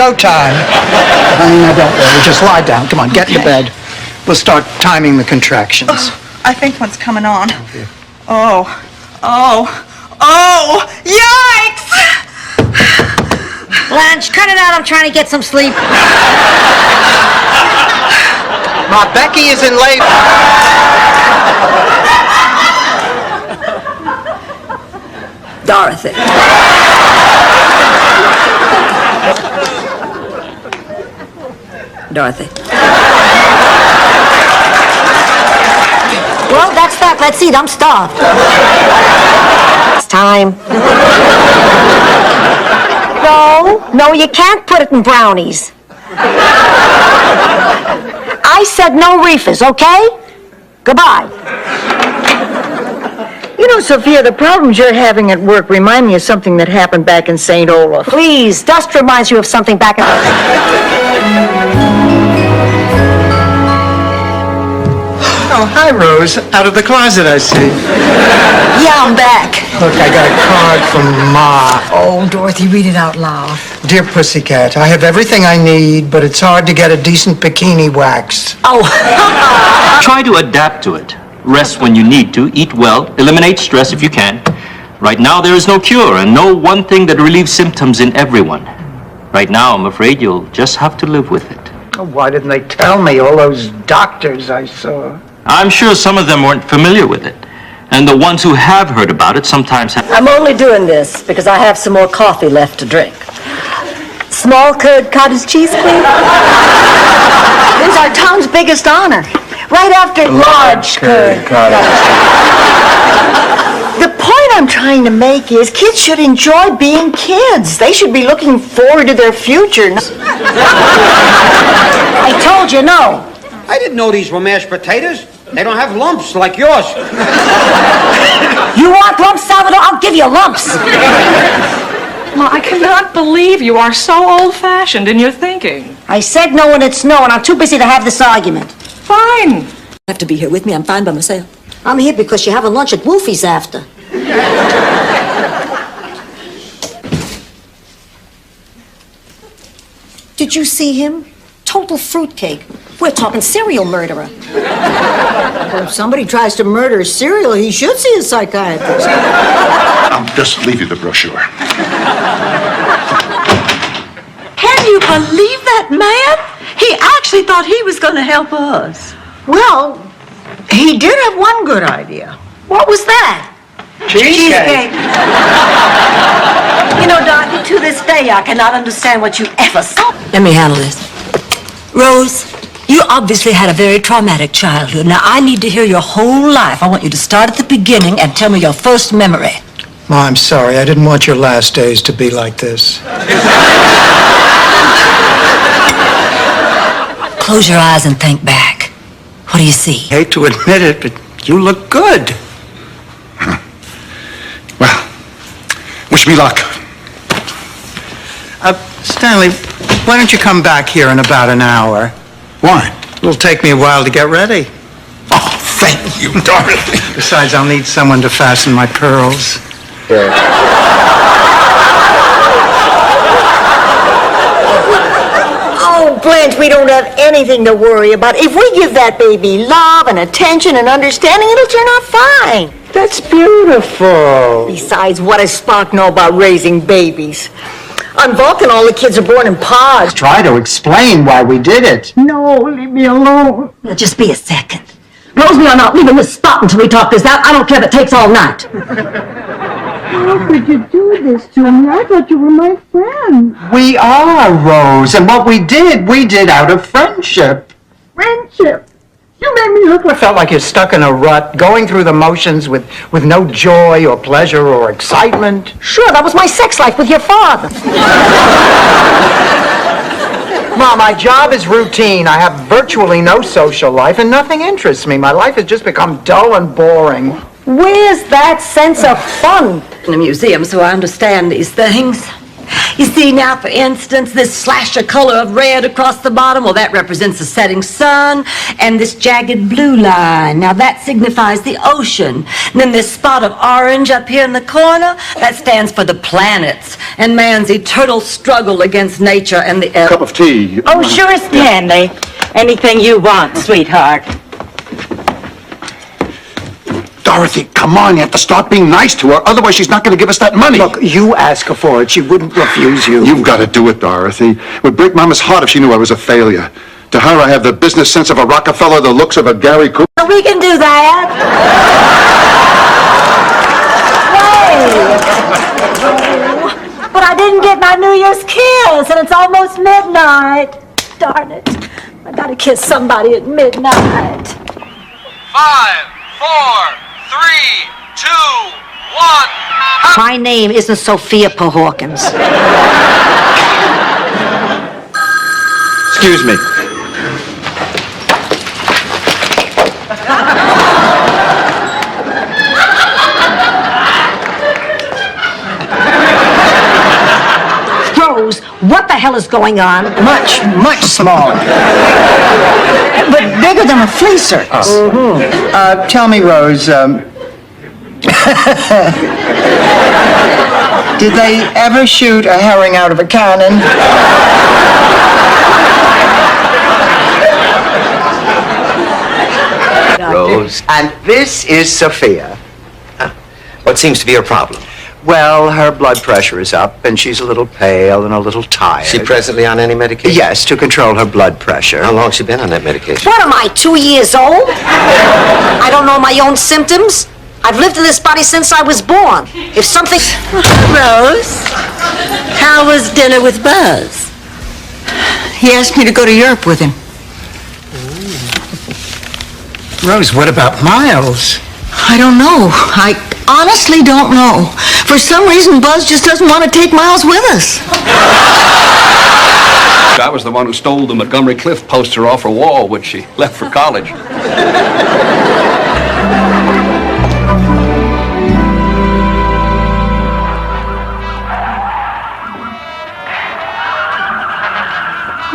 showtime. Honey, now don't worry. Just lie down. Come on, get into bed. We'll start timing the contractions. I think one's coming on. Okay. Oh, yikes! Blanche, cut it out. I'm trying to get some sleep. Ma, Becky is in labor. Dorothy. Dorothy. Well, that's that. Let's eat. I'm starved. It's time. No, you can't put it in brownies. I said no reefers, okay? Goodbye. You know, Sophia, the problems you're having at work remind me of something that happened back in St. Olaf. Please, dust reminds you of something back in... Oh, hi, Rose. Out of the closet, I see. Yeah, I'm back. Look, I got a card from Ma. Oh, Dorothy, read it out loud. Dear Pussycat, I have everything I need, but it's hard to get a decent bikini waxed. Oh. Try to adapt to it. Rest when you need to, eat well, eliminate stress if you can. Right now, there is no cure, and no one thing that relieves symptoms in everyone. Right now, I'm afraid you'll just have to live with it. Oh, why didn't they tell me, all those doctors I saw? I'm sure some of them weren't familiar with it. And the ones who have heard about it sometimes have... I'm only doing this because I have some more coffee left to drink. Small curd cottage cheese, please. This is our town's biggest honor. Right after large curd. The point I'm trying to make is kids should enjoy being kids. They should be looking forward to their future. I told you no. I didn't know these were mashed potatoes. They don't have lumps like yours. You want lumps, Salvador? I'll give you lumps. Ma, I cannot believe you are so old-fashioned in your thinking. I said no and it's no, and I'm too busy to have this argument. Fine. You have to be here with me. I'm fine by myself. I'm here because you're having lunch at Wolfie's after. Did you see him? Total fruitcake. We're talking serial murderer. Well, if somebody tries to murder a serial, he should see a psychiatrist. I'll just leave you the brochure. Can you believe that man? He actually thought he was going to help us. Well, he did have one good idea. What was that? Cheesecake. You know, Dorothy, to this day, I cannot understand what you ever saw. Let me handle this. Rose, you obviously had a very traumatic childhood. Now, I need to hear your whole life. I want you to start at the beginning and tell me your first memory. Ma, I'm sorry. I didn't want your last days to be like this. Close your eyes and think back. What do you see? Hate to admit it, but you look good. Well, wish me luck. Stanley, why don't you come back here in about an hour? Why? It'll take me a while to get ready. Oh, thank you, Dorothy. Besides, I'll need someone to fasten my pearls. Oh, Blanche, we don't have anything to worry about. If we give that baby love and attention and understanding, it'll turn out fine. That's beautiful. Besides, what does Spock know about raising babies? On Vulcan, all the kids are born in pods. Try to explain why we did it. No, leave me alone. Now, just be a second. Rose, we are not leaving this spot until we talk this out. I don't care if it takes all night. How could you do this to me? I thought you were my friend. We are, Rose, and what we did out of friendship. Friendship? You made me look I felt like you're stuck in a rut, going through the motions with no joy or pleasure or excitement. Sure, that was my sex life with your father. Mom, my job is routine. I have virtually no social life, and nothing interests me. My life has just become dull and boring. Where's that sense of fun? In a museum, so I understand these things. You see now, for instance, this slash of color of red across the bottom, well, that represents the setting sun, and this jagged blue line, now that signifies the ocean. And then this spot of orange up here in the corner, that stands for the planets and man's eternal struggle against nature and the Cup of tea. Oh, sure as Stanley. Anything you want, sweetheart. Dorothy, come on, you have to start being nice to her, otherwise she's not going to give us that money. Look, you ask her for it. She wouldn't refuse you. You've got to do it, Dorothy. It would break Mama's heart if she knew I was a failure. To her, I have the business sense of a Rockefeller, the looks of a Gary Cooper. We can do that. Hey! But I didn't get my New Year's kiss, and it's almost midnight. Darn it. I gotta kiss somebody at midnight. 5, 4, 3, 2, 1. My name isn't Sophia Pahawkins. Excuse me. Rose, what the hell is going on? Much, much smaller. But bigger than a flea circus. Tell me, Rose, did they ever shoot a herring out of a cannon? Rose. And this is Sophia. What seems to be her problem? Well, her blood pressure is up, and she's a little pale and a little tired. Is she presently on any medication? Yes, to control her blood pressure. How long has she been on that medication? What am I, 2 years old? I don't know my own symptoms. I've lived in this body since I was born. If something... Rose, how was dinner with Buzz? He asked me to go to Europe with him. Rose, what about Miles? I don't know. I honestly don't know. For some reason, Buzz just doesn't want to take Miles with us. I was the one who stole the Montgomery Clift poster off her wall when she left for college.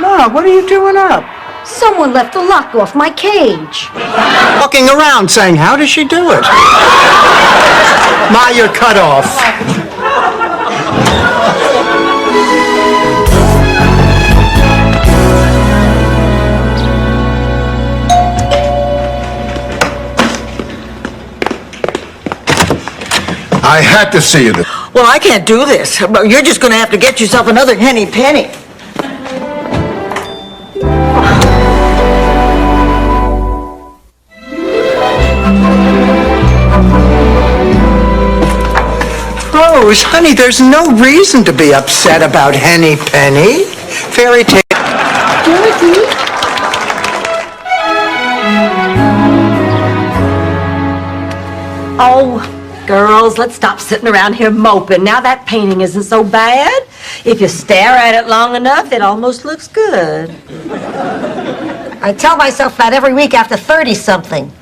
Ma, what are you doing up? Someone left the lock off my cage. Walking around saying, how does she do it? Ma, you're cut off. I had to see you. Well, I can't do this. You're just going to have to get yourself another henny penny. Rose, honey, there's no reason to be upset about Henny Penny. Fairy tale. Dorothy? Oh, girls, let's stop sitting around here moping. Now that painting isn't so bad. If you stare at it long enough, it almost looks good. I tell myself that every week after 30-something.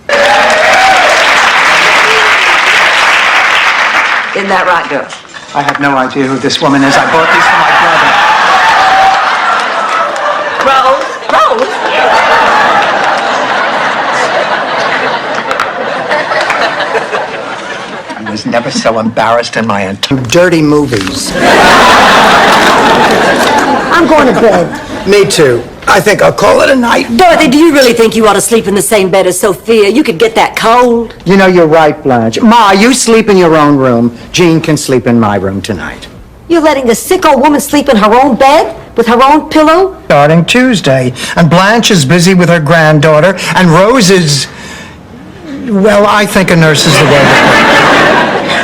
Isn't that right, girls? I have no idea who this woman is. I bought these for my brother. Rose? I was never so embarrassed in my entire dirty movies. I'm going to bed. Me too. I think I'll call it a night. Dorothy, do you really think you ought to sleep in the same bed as Sophia? You could get that cold. You know, you're right, Blanche. Ma, you sleep in your own room. Jean can sleep in my room tonight. You're letting a sick old woman sleep in her own bed with her own pillow? Starting Tuesday. And Blanche is busy with her granddaughter. And Rose is... Well, I think a nurse is the way to go.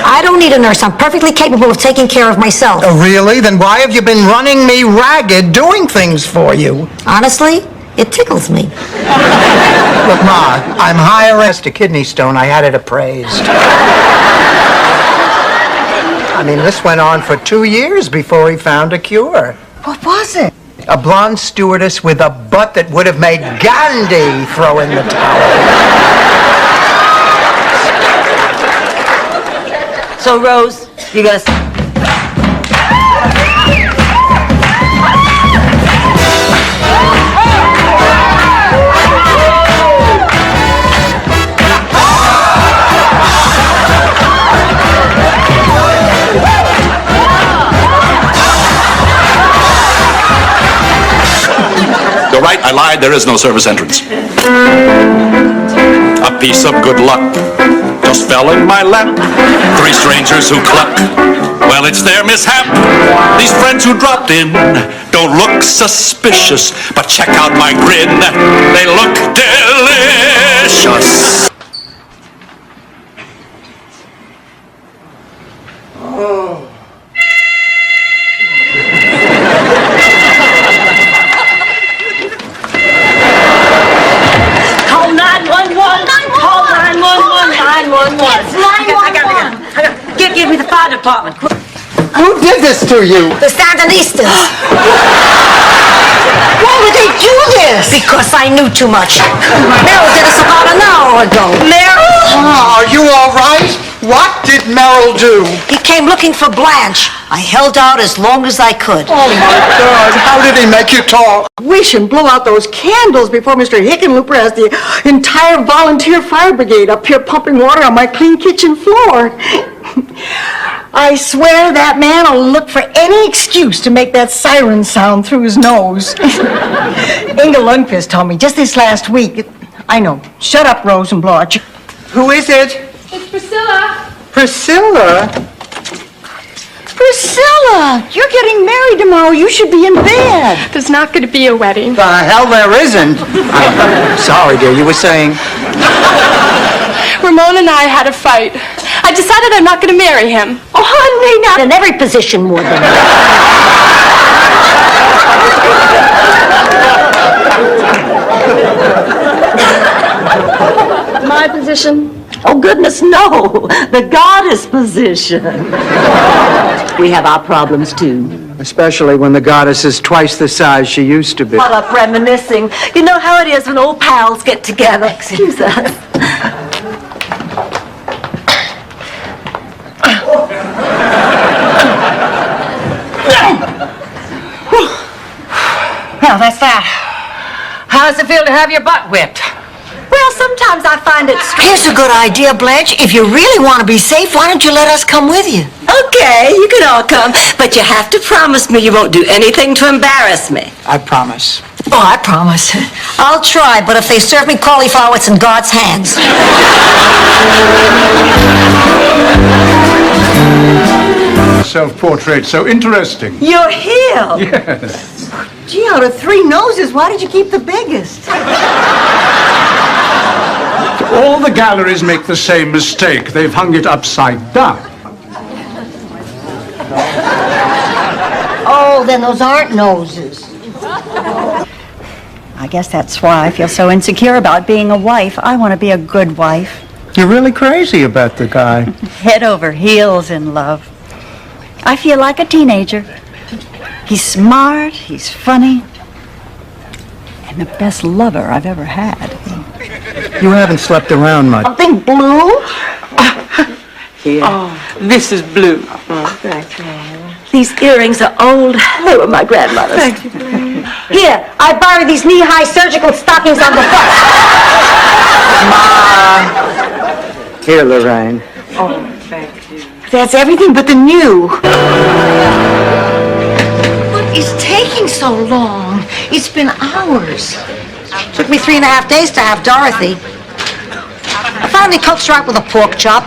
I don't need a nurse. I'm perfectly capable of taking care of myself. Oh, really? Then why have you been running me ragged doing things for you? Honestly, it tickles me. Look, Ma, I'm high risk to kidney stone. I had it appraised. I mean, this went on for 2 years before he found a cure. What was it? A blonde stewardess with a butt that would have made Gandhi throw in the towel. So, Rose, you gonna... I lied, there is no service entrance. A piece of good luck just fell in my lap. 3 strangers who cluck. Well, it's their mishap. These friends who dropped in don't look suspicious, but check out my grin. They look delicious. Call 911. Call 911. 911. It's 911. Give me the fire department. Who did this to you? The Sandinistas. Why would they do this? Because I knew too much. Meryl did this about an hour ago. Meryl? Oh, are you all right? What did Merrill do? He came looking for Blanche. I held out as long as I could. Oh, my God. How did he make you talk? We should blow out those candles before Mr. Hickenlooper has the entire volunteer fire brigade up here pumping water on my clean kitchen floor. I swear that man will look for any excuse to make that siren sound through his nose. Inga Lundqvist told me just this last week. I know. Shut up, Rose and Blanche. Who is it? It's Priscilla. Priscilla? Priscilla, you're getting married tomorrow. You should be in bed. There's not going to be a wedding. The hell there isn't. Sorry, dear, you were saying. Ramon and I had a fight. I decided I'm not going to marry him. Oh, honey, not in every position more than My position? Oh, goodness, no. The goddess position. We have our problems, too. Especially when the goddess is twice the size she used to be. What up reminiscing. You know how it is when old pals get together. Excuse us. Well, that's that. How does it feel to have your butt whipped? Well, sometimes I find it Here's a good idea, Blanche. If you really want to be safe, why don't you let us come with you? Okay, you can all come, but you have to promise me you won't do anything to embarrass me. I promise. Oh, I promise. I'll try, but if they serve me cauliflower, it's in God's hands. Self-portrait, so interesting. You're here. Yes. Gee, out of 3 noses, why did you keep the biggest? All the galleries make the same mistake. They've hung it upside down. Oh, then those aren't noses. I guess that's why I feel so insecure about being a wife. I want to be a good wife. You're really crazy about the guy. Head over heels in love. I feel like a teenager. He's smart, he's funny, and the best lover I've ever had. You haven't slept around much. Something blue? Here. Oh, this is blue. These earrings are old. They were my grandmother's. Thank you. Here, I borrowed these knee-high surgical stockings on the bus. Ma. Here, Lorraine. That's everything but the new. What is taking so long? It's been hours. Took me 3.5 days to have Dorothy. I finally coaxed her out with a pork chop.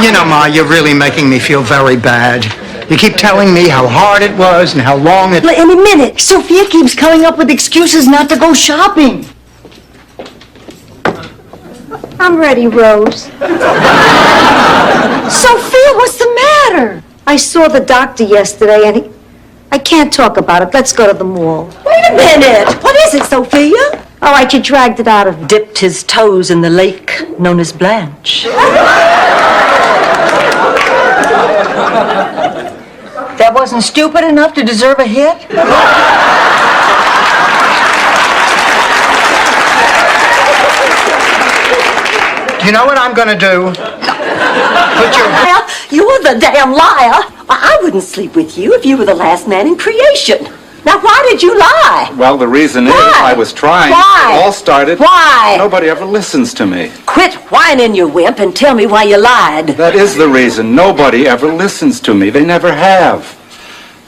You know, Ma, you're really making me feel very bad. You keep telling me how hard it was and how long it... In a minute, Sophia keeps coming up with excuses not to go shopping. I'm ready, Rose. Sophia, what's the matter? I saw the doctor yesterday and I can't talk about it. Let's go to the mall. Wait a minute. What is it, Sophia? All right, you dragged it out of... Dipped his toes in the lake known as Blanche. That wasn't stupid enough to deserve a hit? You know what I'm gonna do? Put your... You're the damn liar. I wouldn't sleep with you if you were the last man in creation. Now, why did you lie? Well, the reason is I was trying. Why? It all started... Why? Nobody ever listens to me. Quit whining, you wimp, and tell me why you lied. That is the reason. Nobody ever listens to me. They never have.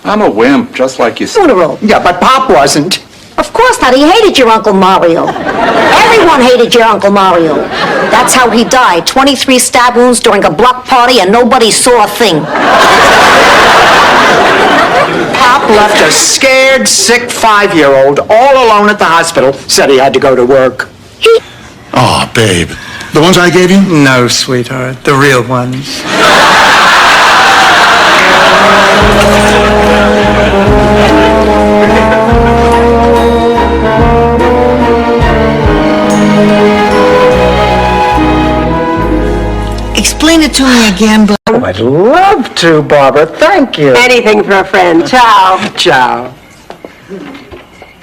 I'm a wimp, just like you said. Funeral. Yeah, but Pop wasn't. Of course not. He hated your Uncle Mario. Everyone hated your Uncle Mario. That's how he died. 23 stab wounds during a block party and nobody saw a thing. Pop left a scared, sick 5-year-old all alone at the hospital. Said he had to go to work. Oh, babe. The ones I gave you? No, sweetheart. The real ones. Explain it to me again, Oh, I'd love to, Barbara. Thank you. Anything for a friend. Ciao. Ciao.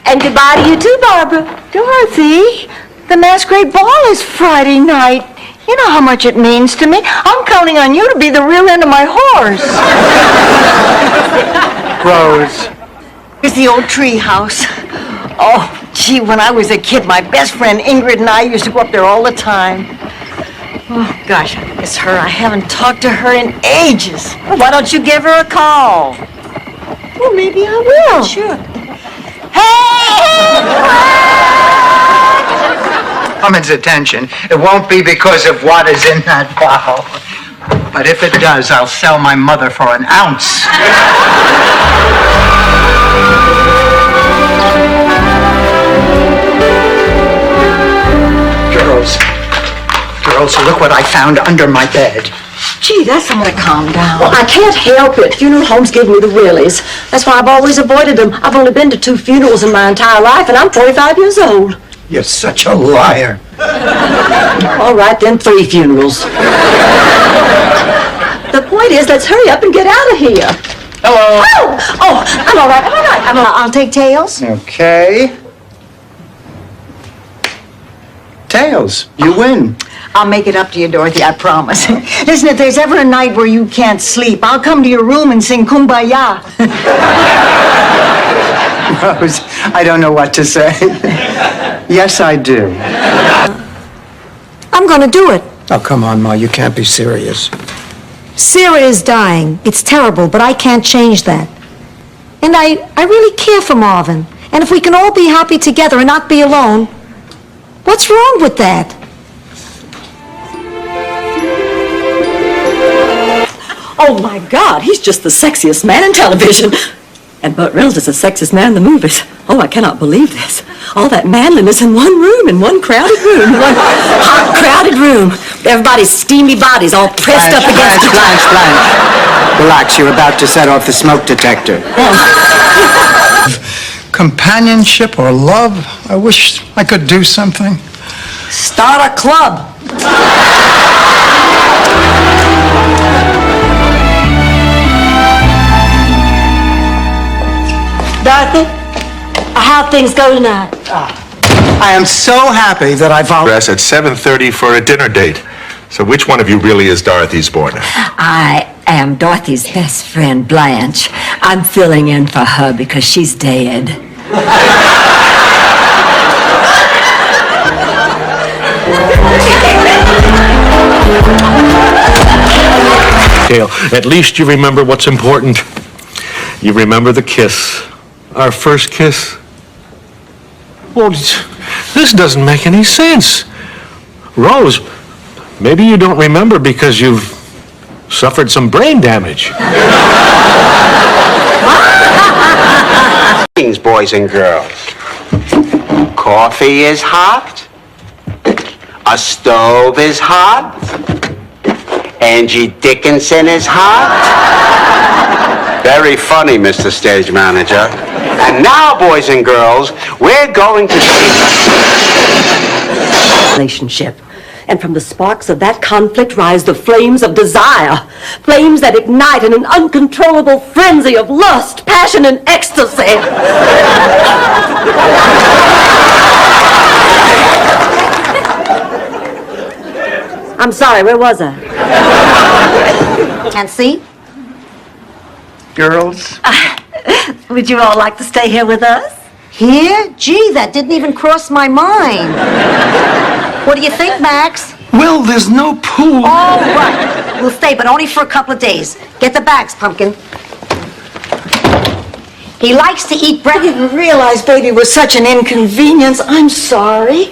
And goodbye to you too, Barbara. Dorothy, the masquerade ball is Friday night. You know how much it means to me. I'm counting on you to be the real end of my horse. Rose. Here's the old tree house. Oh, gee, when I was a kid, my best friend Ingrid and I used to go up there all the time. Oh, gosh, I miss her. I haven't talked to her in ages. Well, why don't you give her a call? Well, maybe I will. Sure. Woman's attention. It won't be because of what is in that bottle. But if it does, I'll sell my mother for an ounce. Girls, look what I found under my bed. Gee, that's something to calm down. Well, I can't help it. Funeral homes give me the willies. That's why I've always avoided them. I've only been to 2 funerals in my entire life, and I'm 45 years old. You're such a liar. All right, then 3 funerals. The point is, let's hurry up and get out of here. Hello. Oh, I'm all right. I'll take tails. Okay. Tails, you win. I'll make it up to you, Dorothy, I promise. Listen, if there's ever a night where you can't sleep, I'll come to your room and sing Kumbaya. Rose, I don't know what to say. Yes, I do. I'm gonna do it. Oh, come on, Ma, you can't be serious. Sarah is dying. It's terrible, but I can't change that. And I really care for Marvin. And if we can all be happy together and not be alone, what's wrong with that? Oh, my God, he's just the sexiest man in television. And Burt Reynolds is the sexiest man in the movies. Oh, I cannot believe this. All that manliness in one room, in one crowded room, one hot, crowded room. Everybody's steamy bodies all pressed up against each other. Blanche. Relax, you're about to set off the smoke detector. Companionship or love, I wish I could do something. Start a club. Dorothy, how things go tonight? I am so happy that I volunteered. Dress at 7:30 for a dinner date. So which one of you really is Dorothy's boy now? I am Dorothy's best friend, Blanche. I'm filling in for her because she's dead. Dale, at least you remember what's important. You remember the kiss. Our first kiss. Well, this doesn't make any sense. Rose, maybe you don't remember because you've suffered some brain damage. Greetings, boys and girls. Coffee is hot. A stove is hot. Angie Dickinson is hot. Very funny, Mr. Stage Manager. And now, boys and girls, we're going to Relationship. And from the sparks of that conflict rise the flames of desire. Flames that ignite in an uncontrollable frenzy of lust, passion, and ecstasy. I'm sorry, where was I? And see? Girls? Would you all like to stay here with us? Here? Gee, that didn't even cross my mind. What do you think, Max? Well, there's no pool. All right. We'll stay, but only for a couple of days. Get the bags, Pumpkin. He likes to eat I breakfast. didn't realize baby was such an inconvenience. I'm sorry.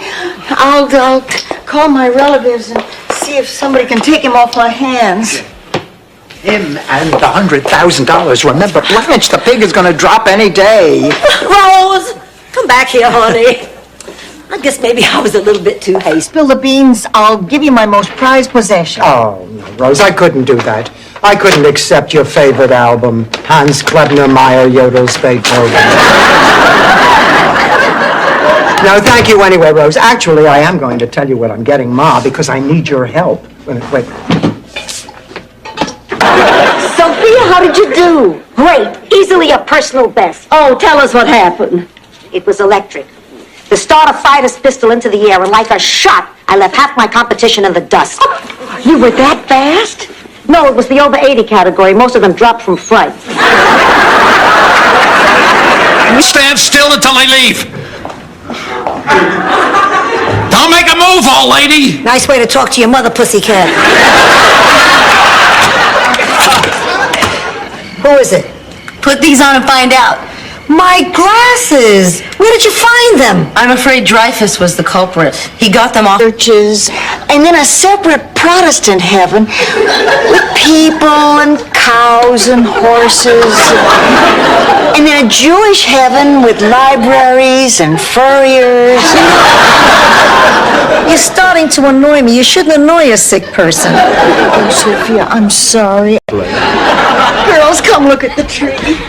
I'll call my relatives and see if somebody can take him off my hands. Him and the $100,000. Remember, Blanche, the pig is going to drop any day. Rose, come back here, honey. I guess maybe I was a little bit too hasty. Spill the beans, I'll give you my most prized possession. Oh, no, Rose, I couldn't do that. I couldn't accept your favorite album, Hans Klebner Meyer Yodel's Beethoven. No, thank you anyway, Rose. Actually, I am going to tell you what I'm getting Ma because I need your help. Wait. Sophia, how did you do? Great. Easily a personal best. Oh, tell us what happened. It was electric. The starter fired his pistol into the air, and like a shot, I left half my competition in the dust. You were that fast? No, it was the over 80 category. Most of them dropped from fright. Stand still until I leave. Don't make a move, old lady. Nice way to talk to your mother, pussycat. Who is it? Put these on and find out. My glasses! Where did you find them? I'm afraid Dreyfus was the culprit. He got them off Churches, and then a separate Protestant heaven with people and cows and horses. And then a Jewish heaven with libraries and furriers. You're starting to annoy me. You shouldn't annoy a sick person. Oh, Sophia, I'm sorry. Girls, come look at the tree.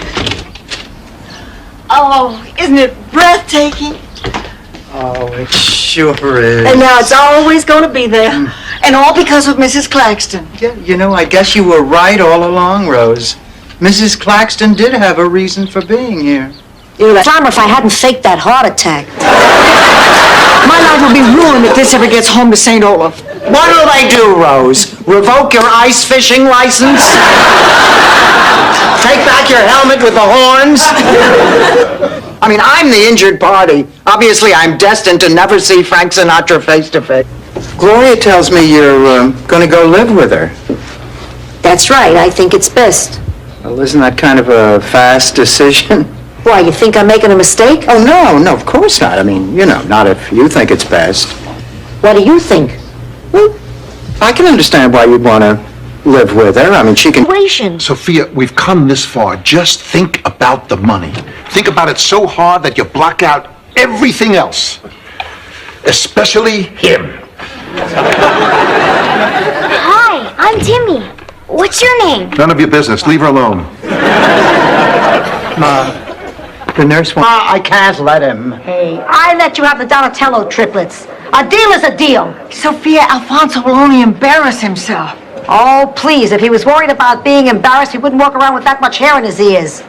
Oh, isn't it breathtaking? Oh, it sure is. And now it's always going to be there. And all because of Mrs. Claxton. Yeah, you know, I guess you were right all along, Rose. Mrs. Claxton did have a reason for being here. You'd have time if I hadn't faked that heart attack. My life will be ruined if this ever gets home to St. Olaf. What'll they do, Rose? Revoke your ice fishing license? Take back your helmet with the horns? I mean, I'm the injured party. Obviously, I'm destined to never see Frank Sinatra face to face. Gloria tells me you're going to go live with her. That's right. I think it's best. Well, isn't that kind of a fast decision? Why, you think I'm making a mistake? Oh, no, of course not. I mean, you know, not if you think it's best. What do you think? Well, I can understand why you'd want to live with her. I mean, she can... Sophia, we've come this far. Just think about the money. Think about it so hard that you block out everything else. Especially him. Hi, I'm Timmy. What's your name? None of your business. Leave her alone. Ma, the nurse wants... I can't let him. Hey, I let you have the Donatello triplets. A deal is a deal. Sophia, Alfonso will only embarrass himself. Oh, please, if he was worried about being embarrassed, he wouldn't walk around with that much hair in his ears.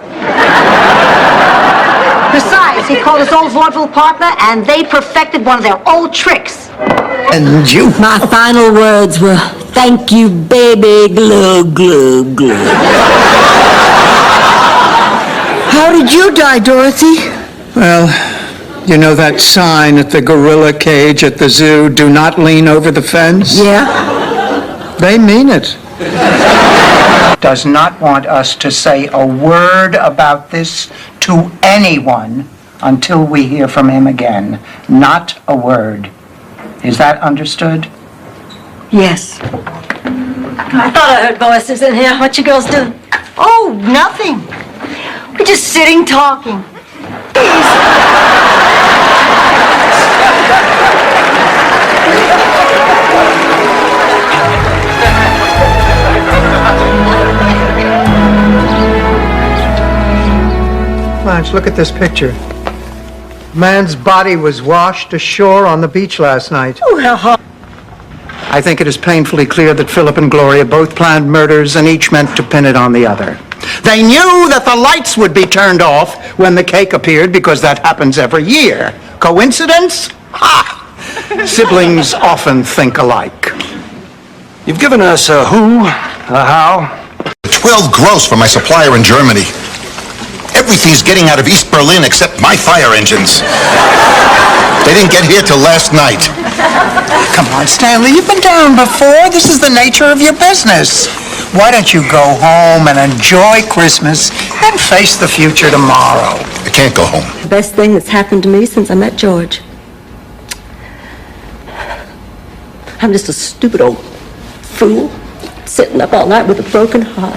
Besides, he called his old vaudeville partner, and they perfected one of their old tricks. And you... My final words were, thank you, baby, glue, glue, glue. How did you die, Dorothy? Well, you know that sign at the gorilla cage at the zoo, do not lean over the fence? Yeah? They mean it. Does not want us to say a word about this to anyone until we hear from him again. Not a word. Is that understood? Yes. I thought I heard voices in here. What you girls doing? Oh, nothing. We're just sitting talking. Blanche, look at this picture. Man's body was washed ashore on the beach last night. Oh, how hot. I think it is painfully clear that Philip and Gloria both planned murders and each meant to pin it on the other. They knew that the lights would be turned off when the cake appeared because that happens every year. Coincidence? Ha! Siblings often think alike. You've given us a who, a how. 12 gross for my supplier in Germany. Everything's getting out of East Berlin except my fire engines. They didn't get here till last night. Come on, Stanley, you've been down before. This is the nature of your business. Why don't you go home and enjoy Christmas and face the future tomorrow? I can't go home. The best thing that's happened to me since I met George. I'm just a stupid old fool, sitting up all night with a broken heart.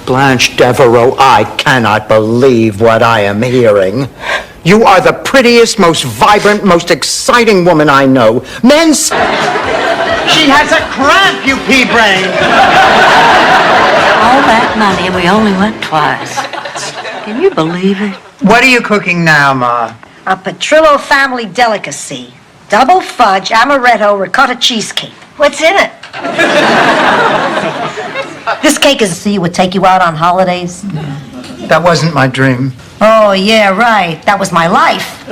Blanche Devereaux, I cannot believe what I am hearing. You are the prettiest, most vibrant, most exciting woman I know. She has a cramp, you pea-brain! All that money and we only went twice. Can you believe it? What are you cooking now, Ma? A Petrillo family delicacy. Double fudge, amaretto, ricotta cheesecake. What's in it? This cake is so you would take you out on holidays. That wasn't my dream. Oh, yeah, right. That was my life.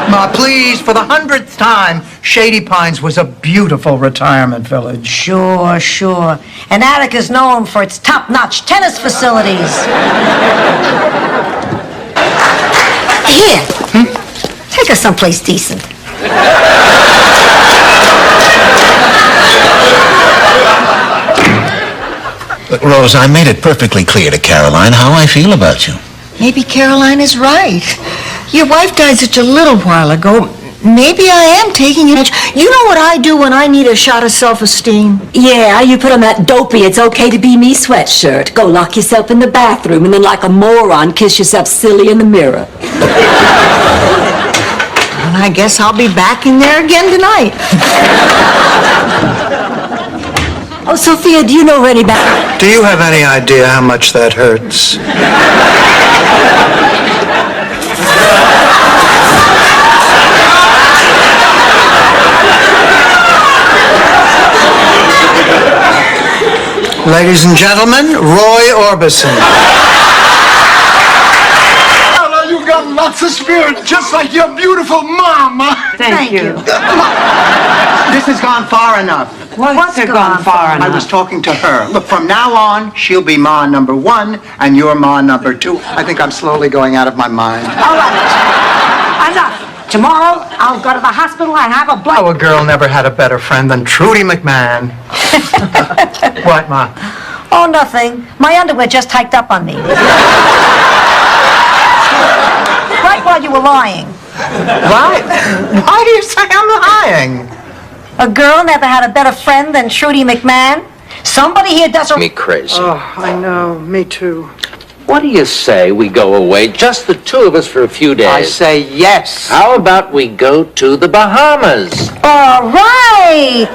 Ma, please, for the 100th time, Shady Pines was a beautiful retirement village. Sure, sure. And Attica's known for its top-notch tennis facilities. Here. Take us someplace decent. Look, Rose, I made it perfectly clear to Caroline how I feel about you. Maybe Caroline is right. Your wife died such a little while ago. Maybe I am taking it. You know what I do when I need a shot of self-esteem? Yeah, you put on that dopey "it's okay to be me" sweatshirt, go lock yourself in the bathroom, and then like a moron kiss yourself silly in the mirror. And I guess I'll be back in there again tonight. Oh, Sophia, do you know Rennie back? Do you have any idea how much that hurts? Ladies and gentlemen, Roy Orbison. Carla, you got lots of spirit, just like your beautiful mama. Thank you. This has gone far enough. What's gone far enough? I was talking to her. Look, from now on, she'll be Ma number 1, and you're Ma number 2. I think I'm slowly going out of my mind. All right. Enough. Tomorrow, I'll go to the hospital and have a blood... Oh, a girl never had a better friend than Trudy McMahon. What, Ma? Oh, nothing. My underwear just hiked up on me. Right while you were lying. Why? Why do you say I'm lying? A girl never had a better friend than Trudy McMahon. Somebody here doesn't... Me crazy. Oh, I know. Me too. What do you say we go away, just the two of us for a few days? I say yes. How about we go to the Bahamas? All right.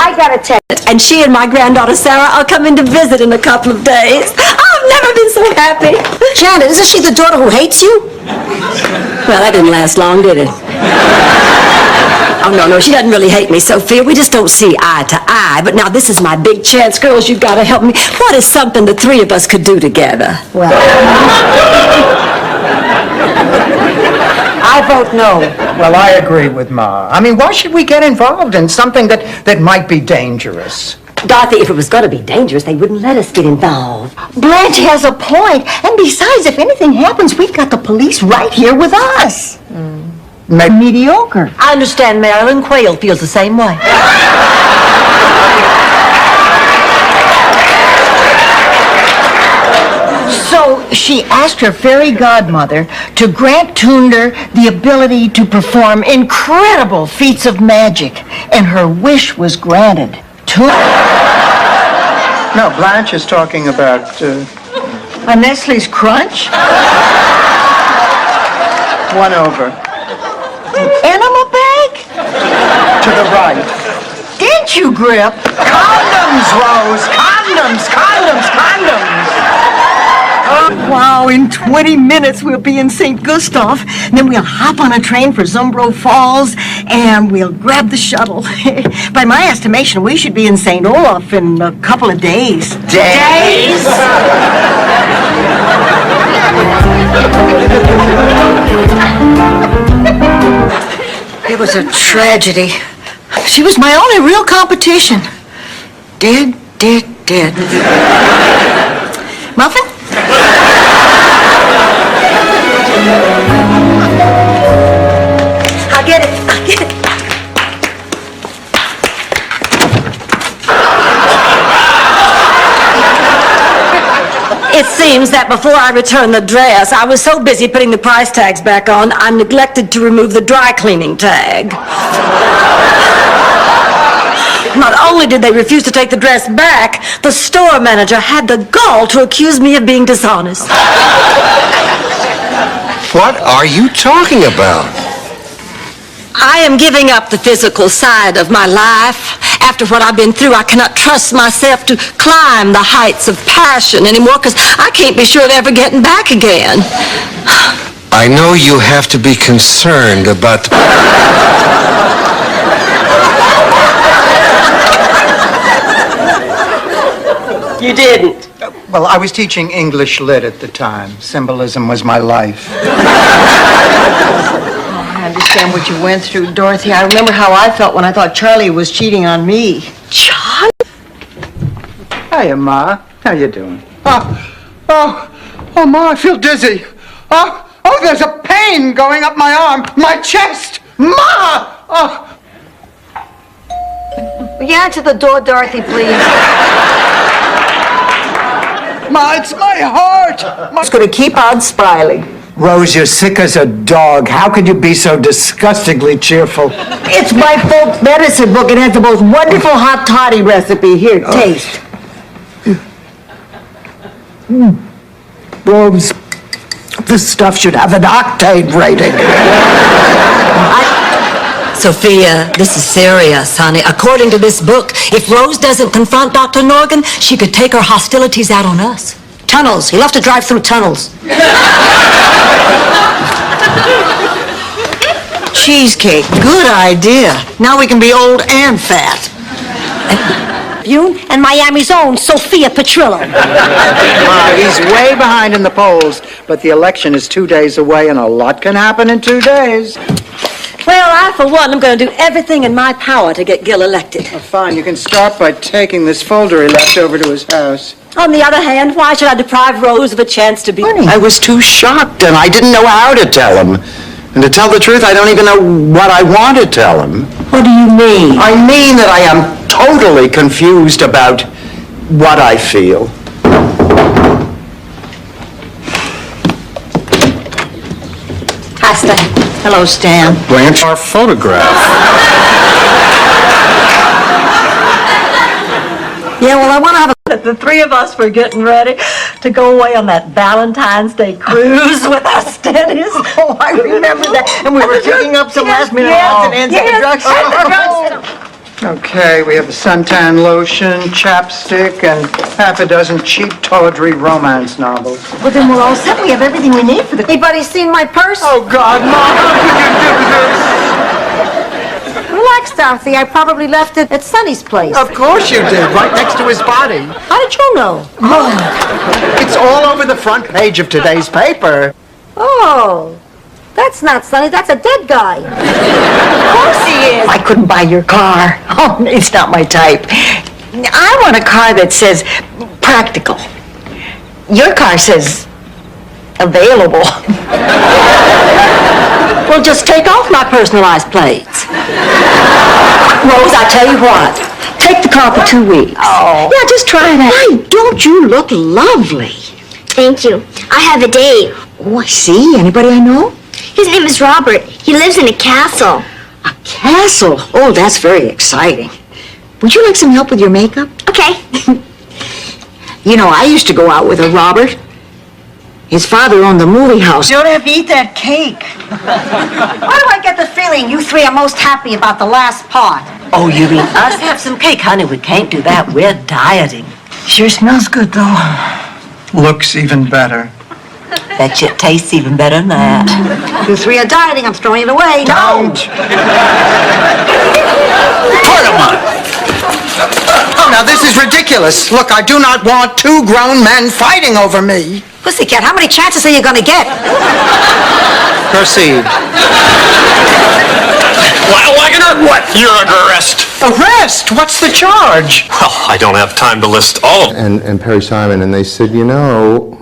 I gotta tell you. And she and my granddaughter Sarah are coming to visit in a couple of days. I've never been so happy. Janet, isn't she the daughter who hates you? Well, that didn't last long, did it? Oh, no, she doesn't really hate me, Sophia. We just don't see eye to eye. But now this is my big chance. Girls, you've got to help me. What is something the three of us could do together? Well, I vote no. Well, I agree with Ma. I mean, why should we get involved in something that might be dangerous? Dorothy, if it was going to be dangerous, they wouldn't let us get involved. Blanche has a point. And besides, if anything happens, we've got the police right here with us. Mediocre. I understand Marilyn Quayle feels the same way. So she asked her fairy godmother to grant Tunder the ability to perform incredible feats of magic, and her wish was granted. No, Blanche is talking about... A Nestle's Crunch? One over. Enema bag? To the right. Didn't you, Grip? Condoms, Rose! Condoms! Condoms! Condoms! Wow, in 20 minutes we'll be in St. Gustav. And then we'll hop on a train for Zumbro Falls, and we'll grab the shuttle. By my estimation, we should be in St. Olaf in a couple of days. Days? It was a tragedy. She was my only real competition. Dead. Muffin? It seems that before I returned the dress, I was so busy putting the price tags back on, I neglected to remove the dry cleaning tag. Not only did they refuse to take the dress back, the store manager had the gall to accuse me of being dishonest. What are you talking about? I am giving up the physical side of my life. After what I've been through, I cannot trust myself to climb the heights of passion anymore because I can't be sure of ever getting back again. I know you have to be concerned about the... You didn't. Well, I was teaching English lit at the time. Symbolism was my life. I understand what you went through, Dorothy. I remember how I felt when I thought Charlie was cheating on me. Charlie? Hiya, Ma. How you doing? Oh, Ma, I feel dizzy. Oh, there's a pain going up my arm, my chest. Ma! Oh. Will you answer the door, Dorothy, please? Ma, it's my heart. It's going to keep on smiling. Rose, you're sick as a dog. How could you be so disgustingly cheerful? It's my folks' medicine book. It has the most wonderful hot toddy recipe. Here, taste. Rose, this stuff should have an octane rating. Sophia, this is serious, honey. According to this book, if Rose doesn't confront Dr. Norgan, she could take her hostilities out on us. Tunnels. He'll have to drive through tunnels. Cheesecake. Good idea. Now we can be old and fat. You and Miami's own Sophia Petrillo. He's way behind in the polls, but the election is 2 days away and a lot can happen in 2 days. Well, I, for one, am going to do everything in my power to get Gil elected. Oh, fine, you can start by taking this folder he left over to his house. On the other hand, why should I deprive Rose of a chance to be... I was too shocked and I didn't know how to tell him. And to tell the truth, I don't even know what I want to tell him. What do you mean? I mean that I am totally confused about what I feel. Hi, Stan. Hello, Stan. Blanche, our photograph. Yeah, well, I want to have a... The three of us were getting ready to go away on that Valentine's Day cruise with our steadies. Oh, I remember that. And we were picking up some last-minute odds and ends at the drugstore. Okay, we have the suntan lotion, chapstick, and half a dozen cheap tawdry romance novels. Well, then we're all set. We have everything we need for the... Anybody seen my purse? Oh, God, Mom, how could you do this? Relax, Dorothy. I probably left it at Sonny's place. Of course you did, right next to his body. How did you know? It's all over the front page of today's paper. Oh, that's not Sonny. That's a dead guy. Of course he is. I couldn't buy your car. Oh, it's not my type. I want a car that says practical. Your car says available. Well, just take off my personalized plates. Rose, I tell you what. Take the car for 2 weeks. Oh. Yeah, just try it out. Why, don't you look lovely? Thank you. I have a date. Oh, I see. Anybody I know? His name is Robert. He lives in a castle. A castle? Oh, that's very exciting. Would you like some help with your makeup? Okay. You know, I used to go out with a Robert. His father owned the movie house. You don't have to eat that cake. Why do I get the feeling you three are most happy about the last part? Oh, you mean us have some cake? Honey, we can't do that. We're dieting. Sure smells good, though. Looks even better. Bet you it tastes even better than that. You three are dieting. I'm throwing it away. Don't! Oh, now this is ridiculous. Look, I do not want two grown men fighting over me. Pussycat, how many chances are you going to get? Proceed. What? You're under arrest. Arrest? What's the charge? Well, I don't have time to list all of them. And Perry Simon, and they said, you know,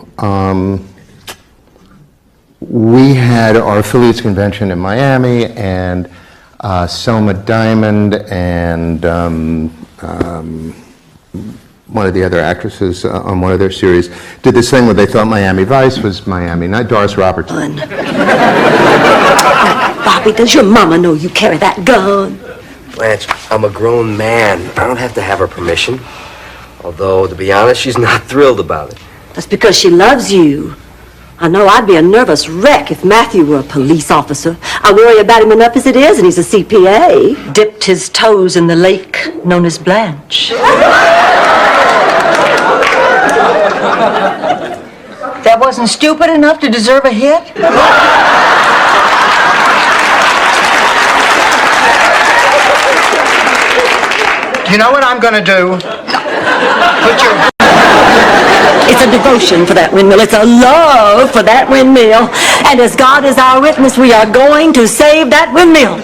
we had our affiliates convention in Miami, and Selma Diamond and one of the other actresses on one of their series, did this thing where they thought Miami Vice was Miami, not Doris Roberts. Bobby, does your mama know you carry that gun? Blanche, I'm a grown man. I don't have to have her permission. Although, to be honest, she's not thrilled about it. That's because she loves you. I know I'd be a nervous wreck if Matthew were a police officer. I worry about him enough as it is, and he's a CPA. Dipped his toes in the lake known as Blanche. That wasn't stupid enough to deserve a hit? You know what I'm gonna do? Put your... It's a devotion for that windmill. It's a love for that windmill. And as God is our witness, we are going to save that windmill.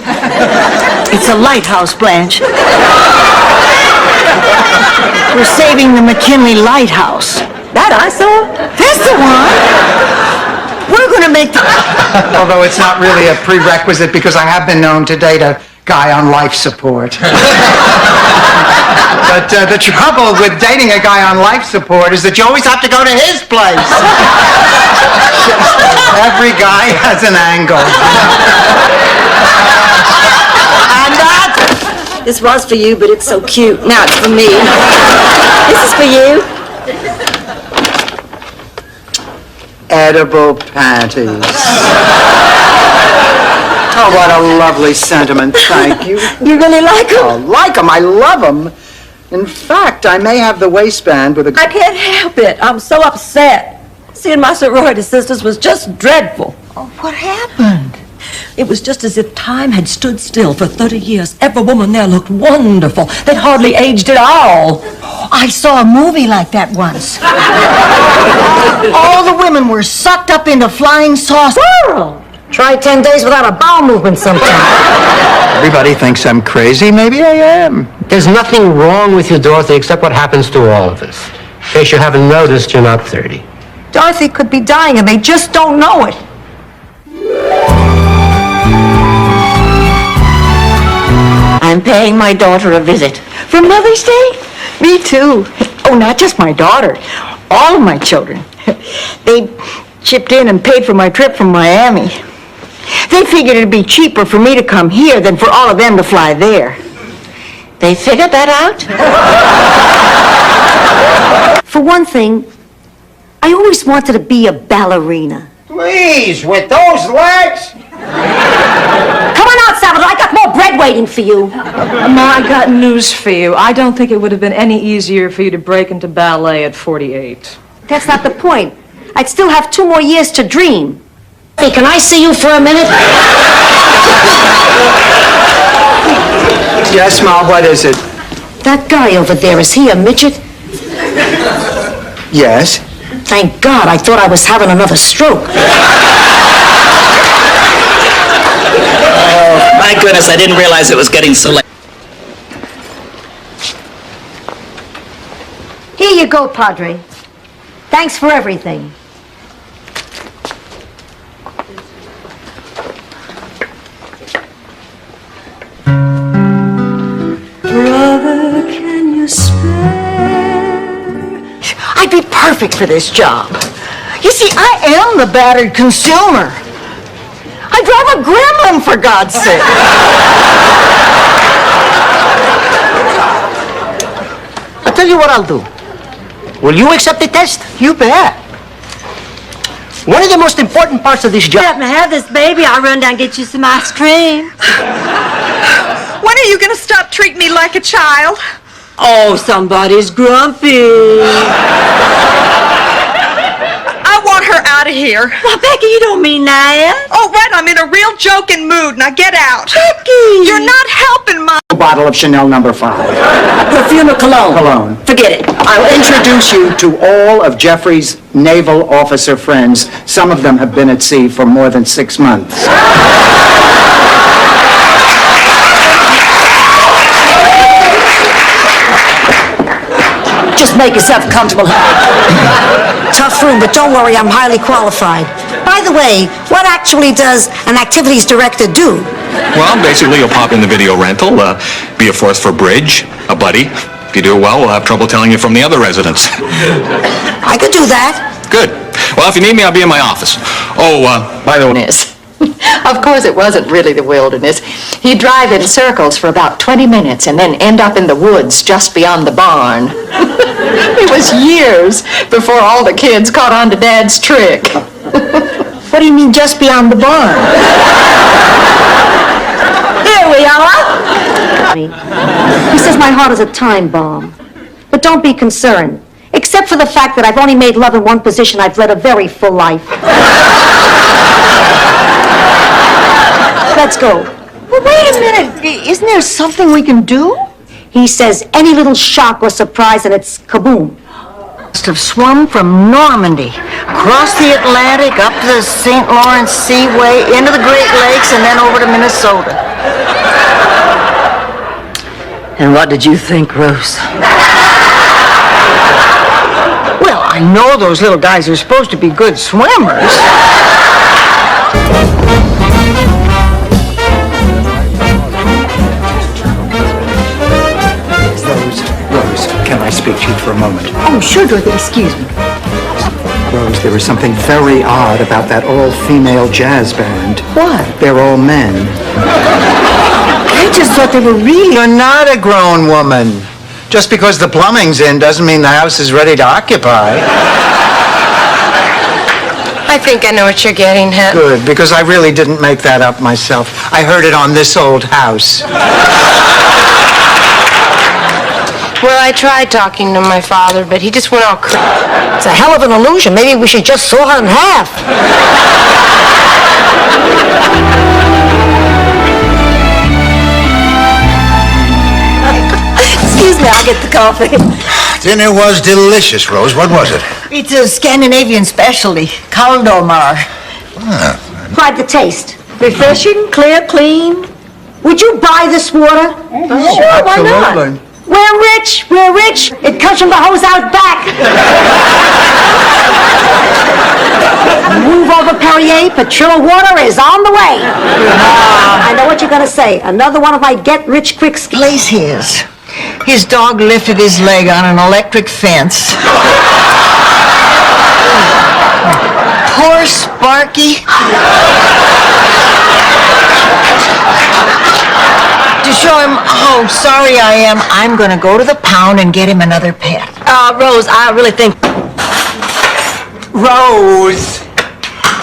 It's a lighthouse, Blanche. We're saving the McKinley Lighthouse. That I saw. That's the one. We're going to make the... Although it's not really a prerequisite because I have been known to date a guy on life support. But the trouble with dating a guy on life support is that you always have to go to his place. Every guy has an angle. And that... This was for you, but it's so cute. Now it's for me. This is for you. Edible panties. Oh, what a lovely sentiment. Thank you. You really like them? Oh, like them. I love them. In fact, I may have the waistband with a... I can't help it. I'm so upset. Seeing my sorority sisters was just dreadful. Oh, what happened? It was just as if time had stood still for 30 years. Every woman there looked wonderful. They'd hardly aged at all. I saw a movie like that once. All the women were sucked up into flying saucers. Try 10 days without a bowel movement sometime. Everybody thinks I'm crazy. Maybe I am. There's nothing wrong with you, Dorothy, except what happens to all of us. In case you haven't noticed, you're not 30. Dorothy could be dying and they just don't know it. I'm paying my daughter a visit. For Mother's Day? Me too. Oh, not just my daughter. All of my children. They chipped in and paid for my trip from Miami. They figured it'd be cheaper for me to come here than for all of them to fly there. They figured that out? For one thing, I always wanted to be a ballerina. Please, with those legs? Come on out, Salvador. I got more bread waiting for you. Ma, I got news for you. I don't think it would have been any easier for you to break into ballet at 48. That's not the point. I'd still have 2 more years to dream. Hey, can I see you for a minute? Yes, Ma, what is it? That guy over there, is he a midget? Yes. Thank God, I thought I was having another stroke. Oh, my goodness, I didn't realize it was getting so late. Here you go, Padre. Thanks for everything. Brother, can you spare? I'd be perfect for this job. You see, I am the battered consumer. I drive a gremlin, for God's sake. I'll tell you what I'll do. Will you accept the test? You bet. One of the most important parts of this job... Let me have this, baby. I'll run down and get you some ice cream. When are you going to stop treating me like a child? Oh, somebody's grumpy. I want her out of here. Well, Becky, you don't mean that. Oh, right, I'm in a real joking mood. Now get out. Becky! You're not helping, Mom. A bottle of Chanel No. 5. Perfume or cologne? Cologne. Forget it. I'll introduce you to all of Jeffrey's naval officer friends. Some of them have been at sea for more than 6 months. Just make yourself comfortable. Tough room, but don't worry, I'm highly qualified. By the way, what actually does an activities director do? Well, basically, you'll pop in the video rental, be a force for bridge, a buddy, you do well, we'll have trouble telling you from the other residents. I could do that. Good. Well, if you need me, I'll be in my office. Oh, by the way... Of course, it wasn't really the wilderness. He'd drive in circles for about 20 minutes and then end up in the woods just beyond the barn. It was years before all the kids caught on to Dad's trick. What do you mean, just beyond the barn? Here we are. He says my heart is a time bomb. But don't be concerned. Except for the fact that I've only made love in one position, I've led a very full life. Let's go. Well, wait a minute. Isn't there something we can do? He says any little shock or surprise and it's kaboom. Must have swum from Normandy, across the Atlantic, up the St. Lawrence Seaway, into the Great Lakes, and then over to Minnesota. And what did you think, Rose? Well, I know those little guys are supposed to be good swimmers. Rose, can I speak to you for a moment? Oh, sure, Dorothy, excuse me. Rose, there was something very odd about that all-female jazz band. What? They're all men. I just thought they were really... You're not a grown woman. Just because the plumbing's in doesn't mean the house is ready to occupy. I think I know what you're getting at. Good, because I really didn't make that up myself. I heard it on This Old House. Well, I tried talking to my father, but he just went all crazy. It's a hell of an illusion. Maybe we should just saw her in half. Excuse me, I'll get the coffee. Dinner was delicious, Rose. What was it? It's a Scandinavian specialty, Kaldormar. Hard to taste. Refreshing, clear, clean. Would you buy this water? Sure, why not? We're rich. We're rich. It comes from the hose out back. Move over, Perrier. Petrillo water is on the way. I know what you're going to say. Another one of my get-rich-quick schemes. Blaze his. His dog lifted his leg on an electric fence. Poor Sparky. To show him how sorry I am, I'm going to go to the pound and get him another pet. Rose, I really think... Rose!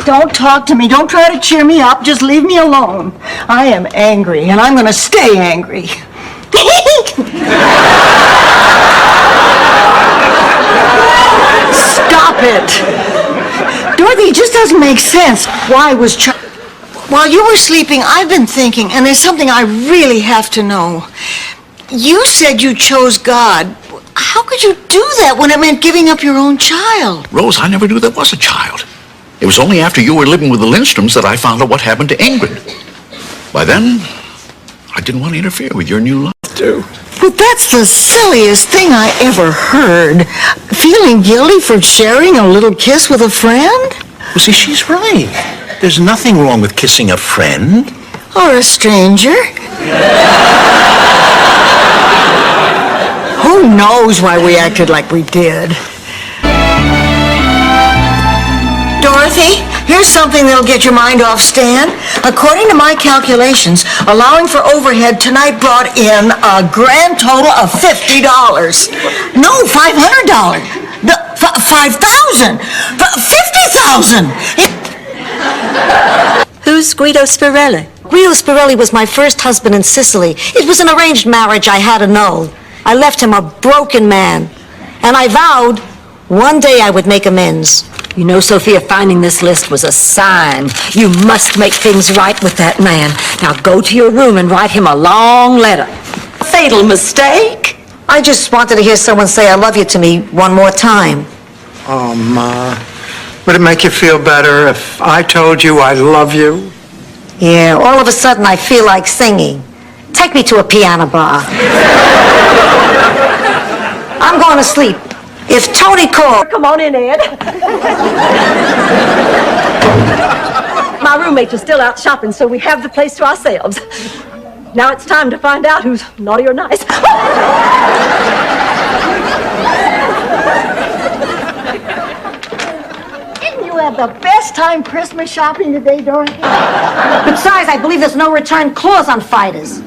Don't talk to me. Don't try to cheer me up. Just leave me alone. I am angry, and I'm going to stay angry. Stop it! Dorothy, it just doesn't make sense. Why was While you were sleeping, I've been thinking, and there's something I really have to know. You said you chose God. How could you do that when it meant giving up your own child? Rose, I never knew there was a child. It was only after you were living with the Lindstroms that I found out what happened to Ingrid. By then, I didn't want to interfere with your new life, too. But that's the silliest thing I ever heard. Feeling guilty for sharing a little kiss with a friend? Well, see, she's right. There's nothing wrong with kissing a friend. Or a stranger? Who knows why we acted like we did? Dorothy, here's something that'll get your mind off Stan. According to my calculations, allowing for overhead, tonight brought in a grand total of $50. No, $500. No, $5,000. $50,000. Who's Guido Spirelli? Guido Spirelli was my first husband in Sicily. It was an arranged marriage I had annulled. I left him a broken man. And I vowed one day I would make amends. You know, Sophia, finding this list was a sign. You must make things right with that man. Now go to your room and write him a long letter. Fatal mistake. I just wanted to hear someone say I love you to me one more time. Oh, Ma. Would it make you feel better if I told you I love you? Yeah, all of a sudden I feel like singing. Take me to a piano bar. I'm going to sleep. If Tony calls... Come on in, Ed. My roommates are still out shopping, so we have the place to ourselves. Now it's time to find out who's naughty or nice. have the best time Christmas shopping today, Dorothy. Besides, I believe there's no return clause on fighters.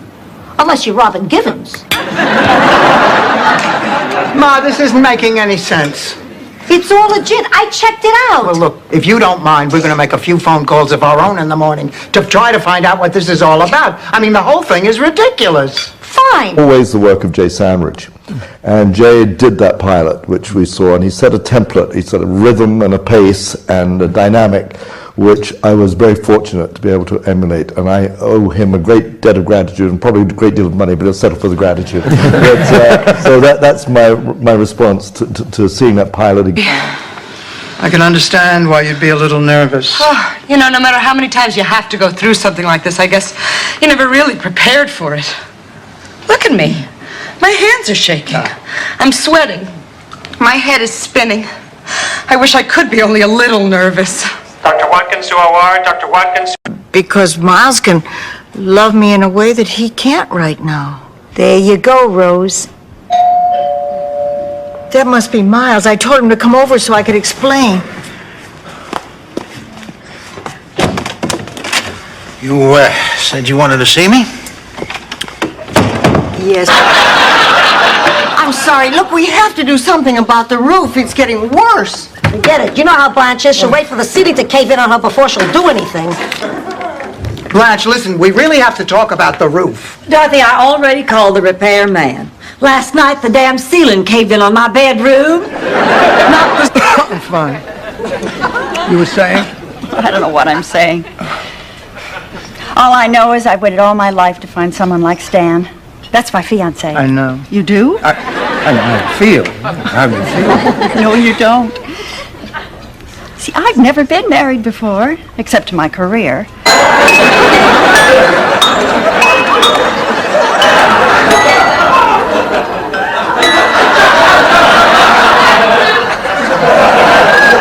Unless you're Robin Givens. Ma, this isn't making any sense. It's all legit. I checked it out. Well, look, if you don't mind, we're going to make a few phone calls of our own in the morning to try to find out what this is all about. I mean, the whole thing is ridiculous. Fine. Always the work of Jay Sandridge. And Jay did that pilot, which we saw, and he set a template. He set a rhythm and a pace and a dynamic, which I was very fortunate to be able to emulate. And I owe him a great debt of gratitude and probably a great deal of money, but I'll settle for the gratitude. So that's my response to seeing that pilot again. I can understand why you'd be a little nervous. Oh, you know, no matter how many times you have to go through something like this, I guess you're never really prepared for it. Look at me. My hands are shaking. I'm sweating. My head is spinning. I wish I could be only a little nervous. Dr. Watkins to OR, Dr. Watkins. Because Miles can love me in a way that he can't right now. There you go, Rose. That must be Miles. I told him to come over so I could explain. You said you wanted to see me? Yes. I'm sorry. Look, we have to do something about the roof. It's getting worse. Forget it. You know how Blanche is. She'll wait for the ceiling to cave in on her before she'll do anything. Blanche, listen, we really have to talk about the roof. Dorothy, I already called the repair man. Last night, the damn ceiling caved in on my bedroom. Not the... Fine. You were saying? I don't know what I'm saying. All I know is I've waited all my life to find someone like Stan. That's my fiancé. I know. You do? I feel. How do you feel? No, you don't. See, I've never been married before, except to my career.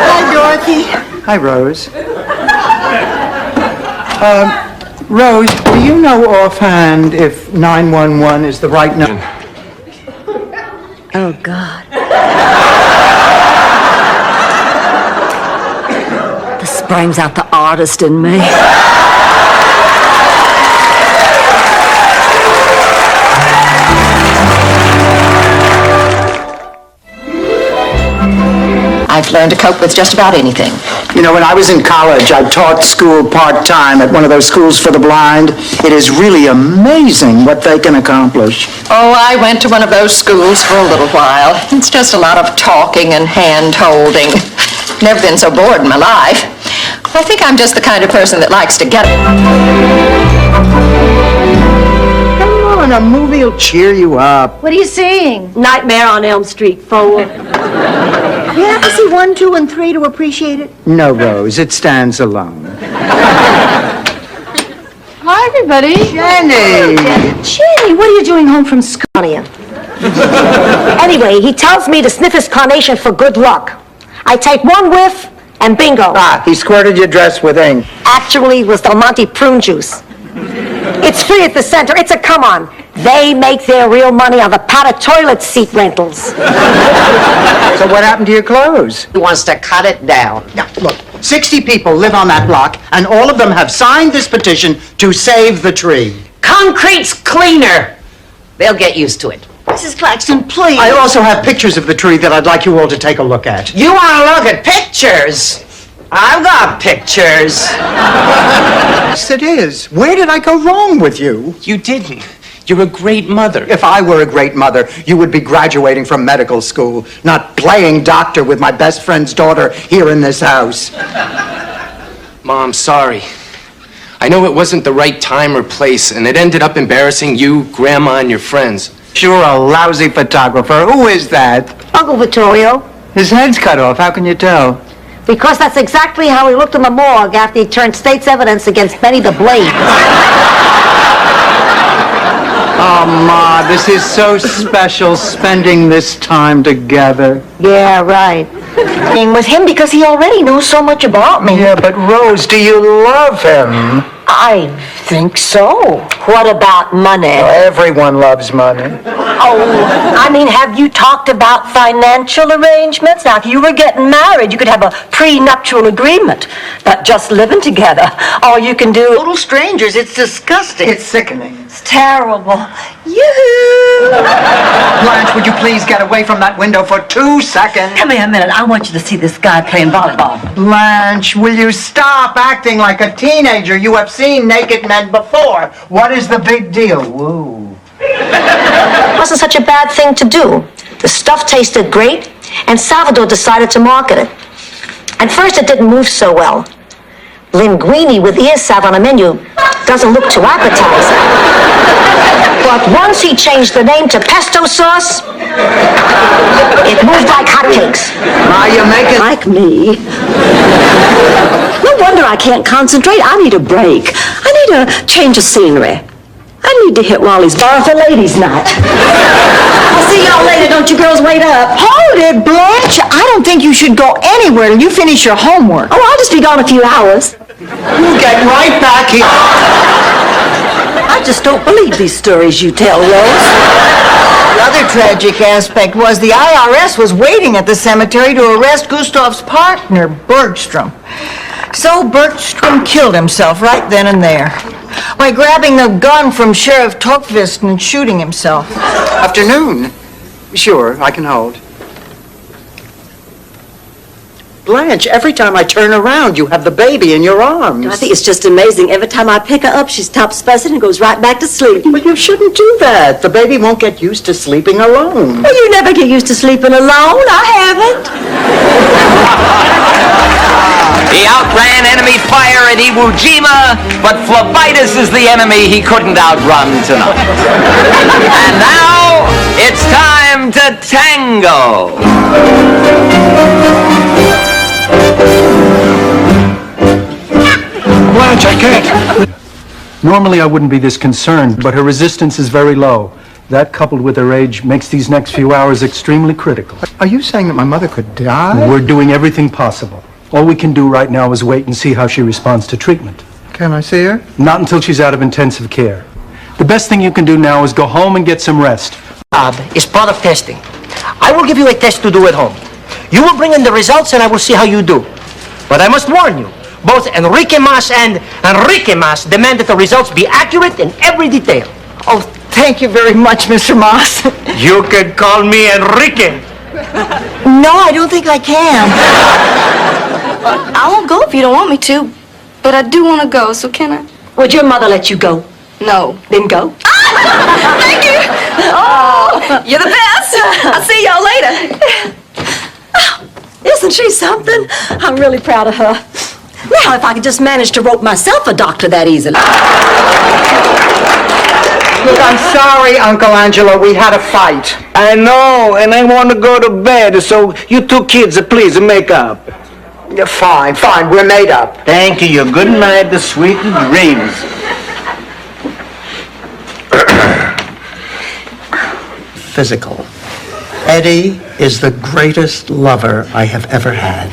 Hi, Dorothy. Hi, Rose. Rose, do you know offhand if 911 is the right number? Oh, God. This brings out the artist in me. I've learned to cope with just about anything. You know, when I was in college, I taught school part-time at one of those schools for the blind. It is really amazing what they can accomplish. Oh, I went to one of those schools for a little while. It's just a lot of talking and hand-holding. Never been so bored in my life. I think I'm just the kind of person that likes to get it. And a movie will cheer you up. What are you seeing? Nightmare on Elm Street 4. You have to see 1, 2, and 3 to appreciate it. No, Rose, it stands alone. Hi, everybody. Jenny! Jenny, what are you doing home from school? Anyway, he tells me to sniff his carnation for good luck. I take one whiff, and bingo. Ah, he squirted your dress with ink. Actually, it was Del Monte prune juice. It's free at the center. It's a come-on. They make their real money on the padded toilet seat rentals. So what happened to your clothes? He wants to cut it down. Now, look, 60 people live on that block, and all of them have signed this petition to save the tree. Concrete's cleaner. They'll get used to it. Mrs. Claxton, please. I also have pictures of the tree that I'd like you all to take a look at. You want to look at pictures? I've got pictures. Yes, it is. Where did I go wrong with you? You didn't. You're a great mother. If I were a great mother, you would be graduating from medical school, not playing doctor with my best friend's daughter here in this house. Mom, sorry. I know it wasn't the right time or place, and it ended up embarrassing you, Grandma, and your friends. You're a lousy photographer. Who is that? Uncle Vittorio. His head's cut off. How can you tell? Because that's exactly how he looked in the morgue after he turned state's evidence against Benny the Blade. Oh, Ma, this is so special, spending this time together. Yeah, right. With him because he already knows so much about me. Yeah, but Rose, do you love him? I think so. What about money? Everyone loves money. Oh, I mean, have you talked about financial arrangements? Now, if you were getting married, you could have a prenuptial agreement, but just living together, all you can do... Total strangers, it's disgusting. It's sickening. It's terrible. Yoo-hoo! Blanche, would you please get away from that window for 2 seconds? Come here a minute. I want you to see this guy playing volleyball. Blanche, will you stop acting like a teenager? You have seen naked men before. What is the big deal? Woo. It wasn't such a bad thing to do. The stuff tasted great, and Salvador decided to market it. At first, it didn't move so well. Linguine with ear salve on a menu doesn't look too appetizing. But once he changed the name to pesto sauce, it moved like hotcakes. Are you making... Like me. No wonder I can't concentrate. I need a break. I need a change of scenery. I need to hit Wally's bar for ladies' night. I'll see y'all later. Don't you girls wait up. Hold it, Blanche. I don't think you should go anywhere till you finish your homework. Oh, I'll just be gone a few hours. We'll get right back here. I just don't believe these stories you tell, Rose. The other tragic aspect was the IRS was waiting at the cemetery to arrest Gustav's partner, Bergstrom. So Bergstrom killed himself right then and there by grabbing the gun from Sheriff Tokvist and shooting himself. Afternoon. Sure, I can hold. Blanche, every time I turn around, you have the baby in your arms. I think it's just amazing. Every time I pick her up, she stops fussing and goes right back to sleep. But you shouldn't do that. The baby won't get used to sleeping alone. Well, you never get used to sleeping alone. I haven't. He outran enemy fire at Iwo Jima, but phlebitis is the enemy he couldn't outrun tonight. And now, it's time to tango. Blanche, I can't. Normally I wouldn't be this concerned, but her resistance is very low. That, coupled with her age, makes these next few hours extremely critical. Are you saying that my mother could die? We're doing everything possible. All we can do right now is wait and see how she responds to treatment. Can I see her? Not until she's out of intensive care. The best thing you can do now is go home and get some rest. Is part of testing. I will give you a test to do at home. You will bring in the results and I will see how you do. But I must warn you, both Enrique Mas and Enrique Mas demand that the results be accurate in every detail. Oh, thank you very much, Mr. Moss. You can call me Enrique. No, I don't think I can. I won't go if you don't want me to, but I do want to go, so can I? Would your mother let you go? No. Then go. Thank you. Oh, you're the best. I'll see y'all later. Isn't she something? I'm really proud of her. Now, if I could just manage to rope myself a doctor that easily. Look, I'm sorry, Uncle Angelo. We had a fight. I know, and I want to go to bed, so you two kids, please, make up. Yeah, fine, we're made up. Thank you. Good night, the sweet dreams. Physical. Eddie is the greatest lover I have ever had.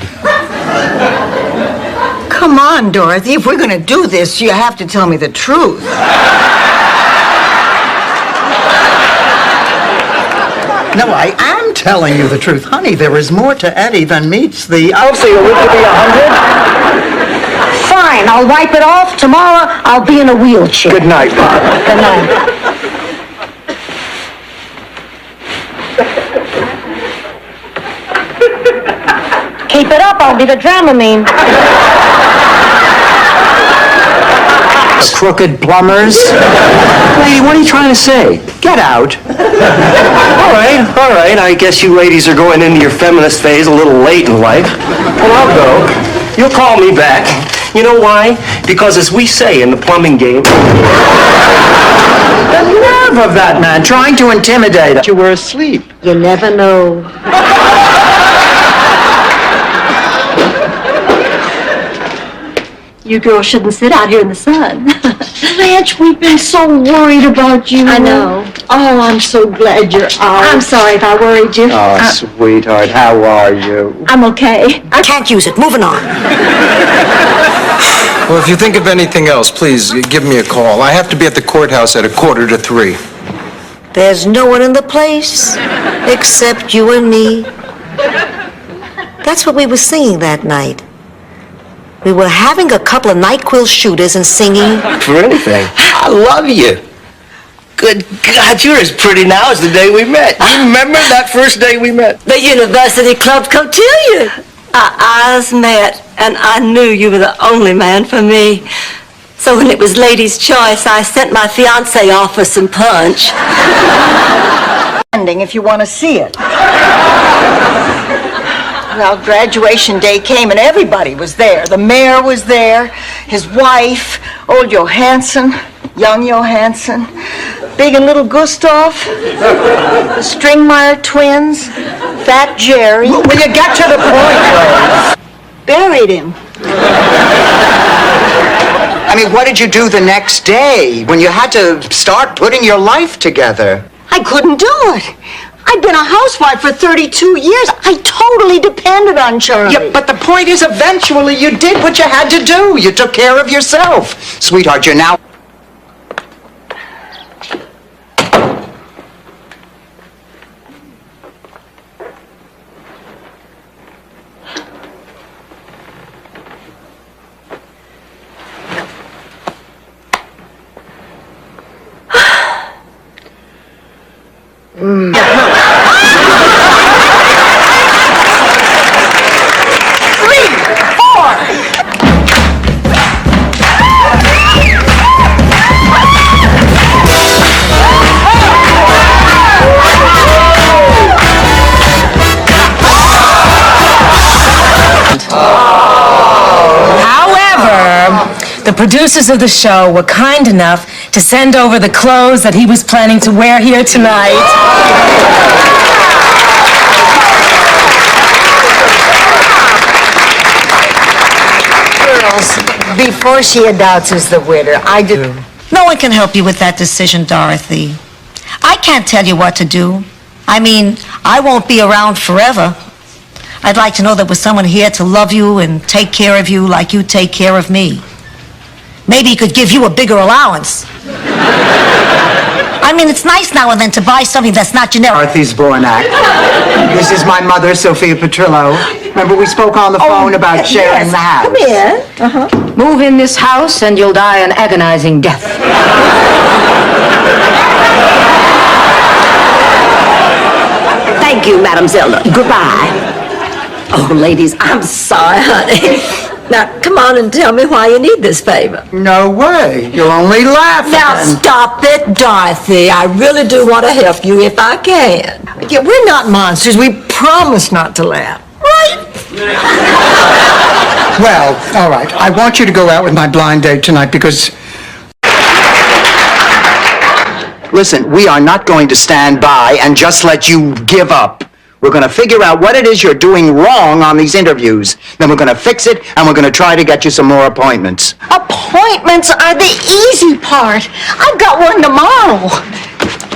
Come on, Dorothy. If we're going to do this, you have to tell me the truth. No, I am telling you the truth. Honey, there is more to Eddie than meets the... I'll see you live to be 100. Fine, I'll wipe it off. Tomorrow, I'll be in a wheelchair. Good night, Pop. Good night. Keep it up, I'll be the Dramamine. Crooked plumbers. Lady, what are you trying to say? Get out. All right. I guess you ladies are going into your feminist phase a little late in life. Well, I'll go. You'll call me back. You know why? Because as we say in the plumbing game... The nerve of that man, trying to intimidate us. You were asleep. You never know. You girls shouldn't sit out here in the sun. Blanche, we've been so worried about you. I know. Oh, I'm so glad you're out. I'm sorry if I worried you. Oh, sweetheart, how are you? I'm okay. I can't use it. Moving on. Well, if you think of anything else, please give me a call. I have to be at the courthouse at 2:45. There's no one in the place except you and me. That's what we were singing that night. We were having a couple of NyQuil shooters and singing. For anything. I love you. Good God, you're as pretty now as the day we met. You remember that first day we met? The University Club cotillion. Our eyes met, and I knew you were the only man for me. So when it was ladies' choice, I sent my fiancé off for some punch. If you want to see it. Well, graduation day came and everybody was there. The mayor was there, his wife, old Johansson, young Johansson, big and little Gustav, the Stringmeyer twins, Fat Jerry. Will you get to the point, Rose? Buried him. I mean, what did you do the next day when you had to start putting your life together? I couldn't do it. I'd been a housewife for 32 years. I totally depended on Charlie. Yeah, but the point is, eventually you did what you had to do. You took care of yourself. Sweetheart, you're now... The producers of the show were kind enough to send over the clothes that he was planning to wear here tonight. Girls, before she announces the winner, I do. No one can help you with that decision, Dorothy. I can't tell you what to do. I mean, I won't be around forever. I'd like to know there was someone here to love you and take care of you like you take care of me. Maybe he could give you a bigger allowance. I mean, it's nice now and then to buy something that's not generic. Dorothy Zbornak. This is my mother, Sophia Petrillo. Remember we spoke on the phone about sharing the house? Come in. Move in this house and you'll die an agonizing death. Thank you, Mademoiselle. Goodbye. Oh, ladies, I'm sorry, honey. Now, come on and tell me why you need this favor. No way. You'll only laugh. Now, stop it, Dorothy. I really do want to help you if I can. Yeah, we're not monsters. We promise not to laugh. Right? Well, all right. I want you to go out with my blind date tonight because... Listen, we are not going to stand by and just let you give up. We're going to figure out what it is you're doing wrong on these interviews. Then we're going to fix it, and we're going to try to get you some more appointments. Appointments are the easy part. I've got one tomorrow.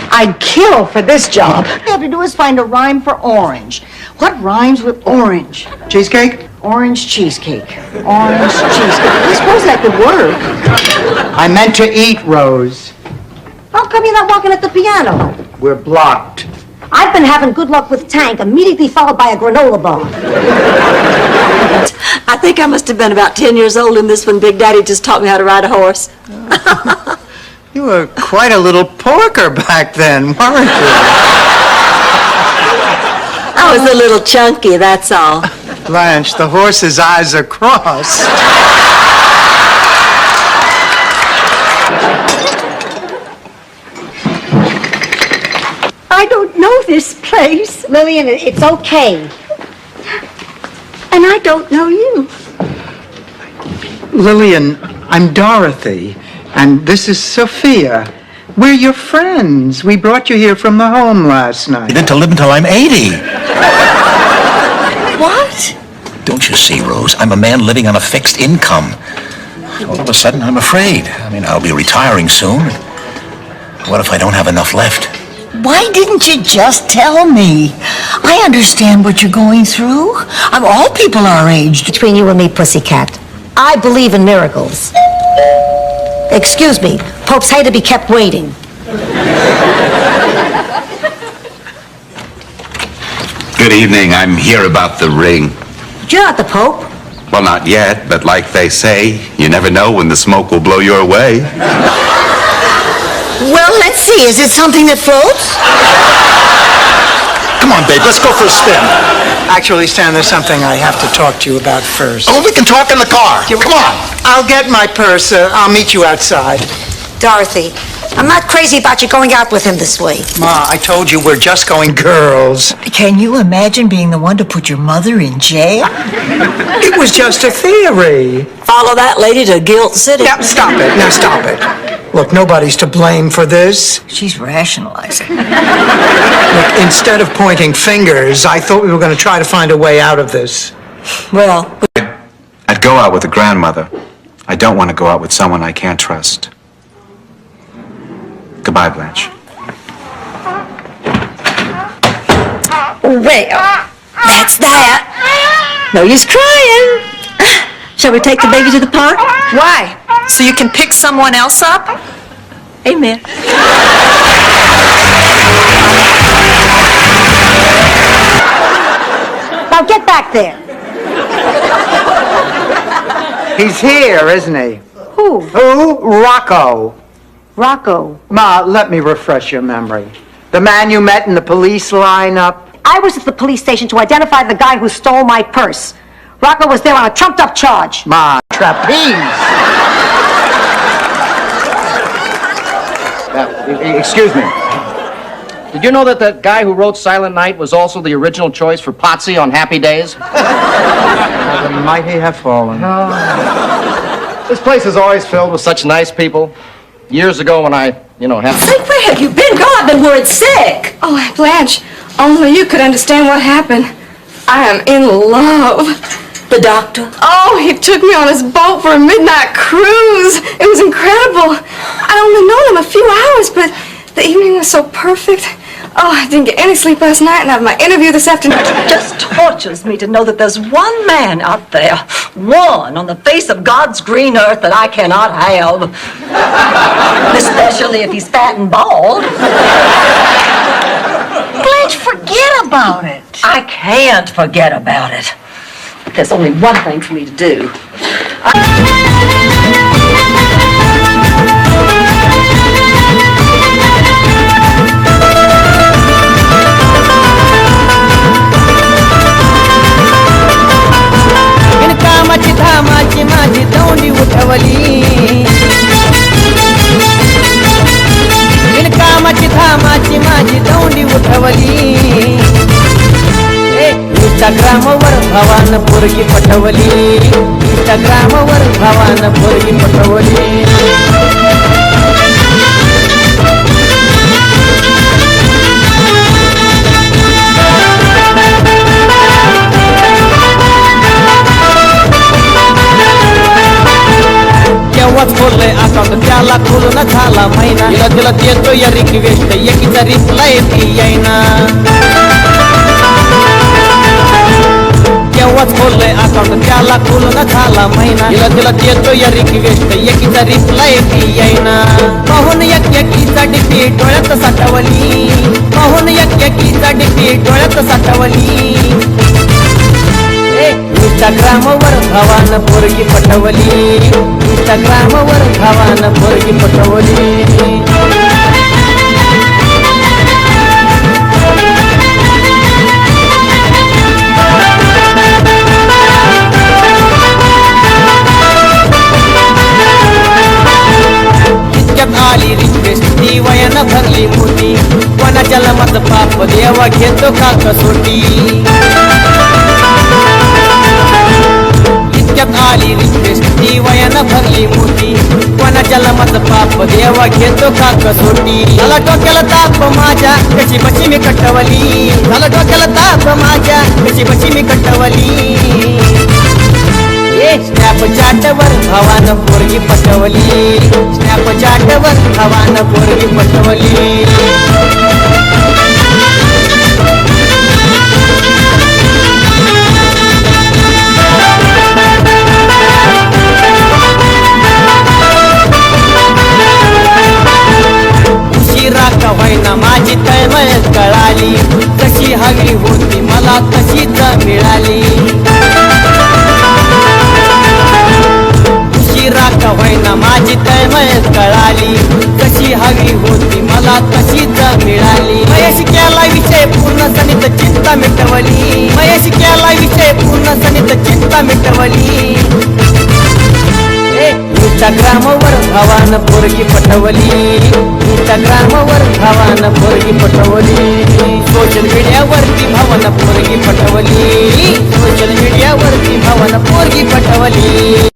I'd kill for this job. All you have to do is find a rhyme for orange. What rhymes with orange? Cheesecake? Orange cheesecake. Orange cheesecake. I suppose that could work. I meant to eat, Rose. How come you're not walking at the piano? We're blocked. I've been having good luck with Tank, immediately followed by a granola bar. I think I must have been about 10 years old in this when Big Daddy just taught me how to ride a horse. You were quite a little porker back then, weren't you? I was a little chunky, that's all. Blanche, the horse's eyes are crossed. I don't know this place. Lillian, it's okay. And I don't know you. Lillian, I'm Dorothy, and this is Sophia. We're your friends. We brought you here from the home last night. Then to live until I'm 80. What? Don't you see, Rose? I'm a man living on a fixed income. All of a sudden, I'm afraid. I mean, I'll be retiring soon. What if I don't have enough left? Why didn't you just tell me? I understand what you're going through. All people our age. Between you and me, pussycat, I believe in miracles. Excuse me, popes hate to be kept waiting. Good evening. I'm here about the ring. You're not the Pope. Well, not yet, but like they say, you never know when the smoke will blow your way. Well, let's see. Is it something that floats? Come on, babe, let's go for a spin. Actually, Stan, there's something I have to talk to you about first. Oh, we can talk in the car. Come on. I'll get my purse. I'll meet you outside. Dorothy, I'm not crazy about you going out with him this way. Ma, I told you we're just going girls. Can you imagine being the one to put your mother in jail? It was just a theory. Follow that lady to Guilt City. Now, stop it. Now, stop it. Look, nobody's to blame for this. She's rationalizing. Look, instead of pointing fingers, I thought we were going to try to find a way out of this. Well, I'd go out with a grandmother. I don't want to go out with someone I can't trust. Goodbye, Blanche. Well, that's that. No use crying. Shall we take the baby to the park? Why? So you can pick someone else up? Amen. Now get back there. He's here, isn't he? Who? Who? Rocco. Rocco. Ma, let me refresh your memory. The man you met in the police lineup? I was at the police station to identify the guy who stole my purse. Rocco was there on a trumped-up charge. Ma, trapeze. Excuse me. Did you know that the guy who wrote Silent Night was also the original choice for Potsy on Happy Days? The mighty have fallen. This place is always filled with such nice people. Years ago when I, had... Say, where have you been? Girl, I've been worried sick. Oh, Blanche, only you could understand what happened. I am in love. the doctor? Oh, he took me on his boat for a midnight cruise. It was incredible. I'd only known him a few hours, but the evening was so perfect. Oh, I didn't get any sleep last night, and I have my interview this afternoon. It just tortures me to know that there's one man out there, one on the face of God's green earth that I cannot have. Especially if he's fat and bald. Blanche, forget about it. I can't forget about it. There's only one thing for me to do. कामाची धामाची माझी दौंडी उठवली कामाची धामाची माझी दौंडी उठवली इंस्टाग्रामवर भावान पोरगी पटवली इंस्टाग्रामवर भावान पोरगी पटवली तेव्हाच बोललंय अकाउंट त्याला खोलून झाला महिना तिला देतो या रिक्वेस्ट एकीचा रिप्लाय येईना तेव्हाच बोललंय अकाउंट त्याला खोलून झाला महिना तिला देतो या रिक्वेस्ट एकीचा रिप्लाय येईना पाहून एकीचा डीपी डोळ्यात साठवली पाहून एकीचा डीपी डोळ्यात साठवली इंस्टाग्रामवर भावान पोरगी पटवली इंस्टाग्रामवर भावान पोरगी पटवली आली रिक्वेस्ट ती वयानं भरली मोठी कोणाच्या लमात पाप देवा घेतो का कसोटी इतक्यात आली रिक्वेस्ट ती वयानं भरली मोठी कोणाच्या लमात पाप देवा घेतो का कसोटी झाला डोक्याला ताप माझ्या कशी बशी मी कटवली झाला डोक्याला ताप माझ्या कशी बशी मी कटवली स्नॅप चॅटवर भावानं पोरगी पटवली स्नॅप चॅटवर भावानं पोरगी पटवली मला तशीच मिळाली उशिरा का होईना माझी तळमळ कळाली कशी हवी होती मला तशीच मिळाली मयशी केला विषय पूर्ण सनित चिंता मिटवली मयशी केला विषय पूर्ण सनित चिंता मिटवली इंस्टाग्रामवर भावान पोरगी पटवली इंस्टाग्रामवर भावान पोरगी पटवली सोशल मीडियावरती भावान पोरगी पटवली सोशल मीडियावरती भावान पोरगी पटवली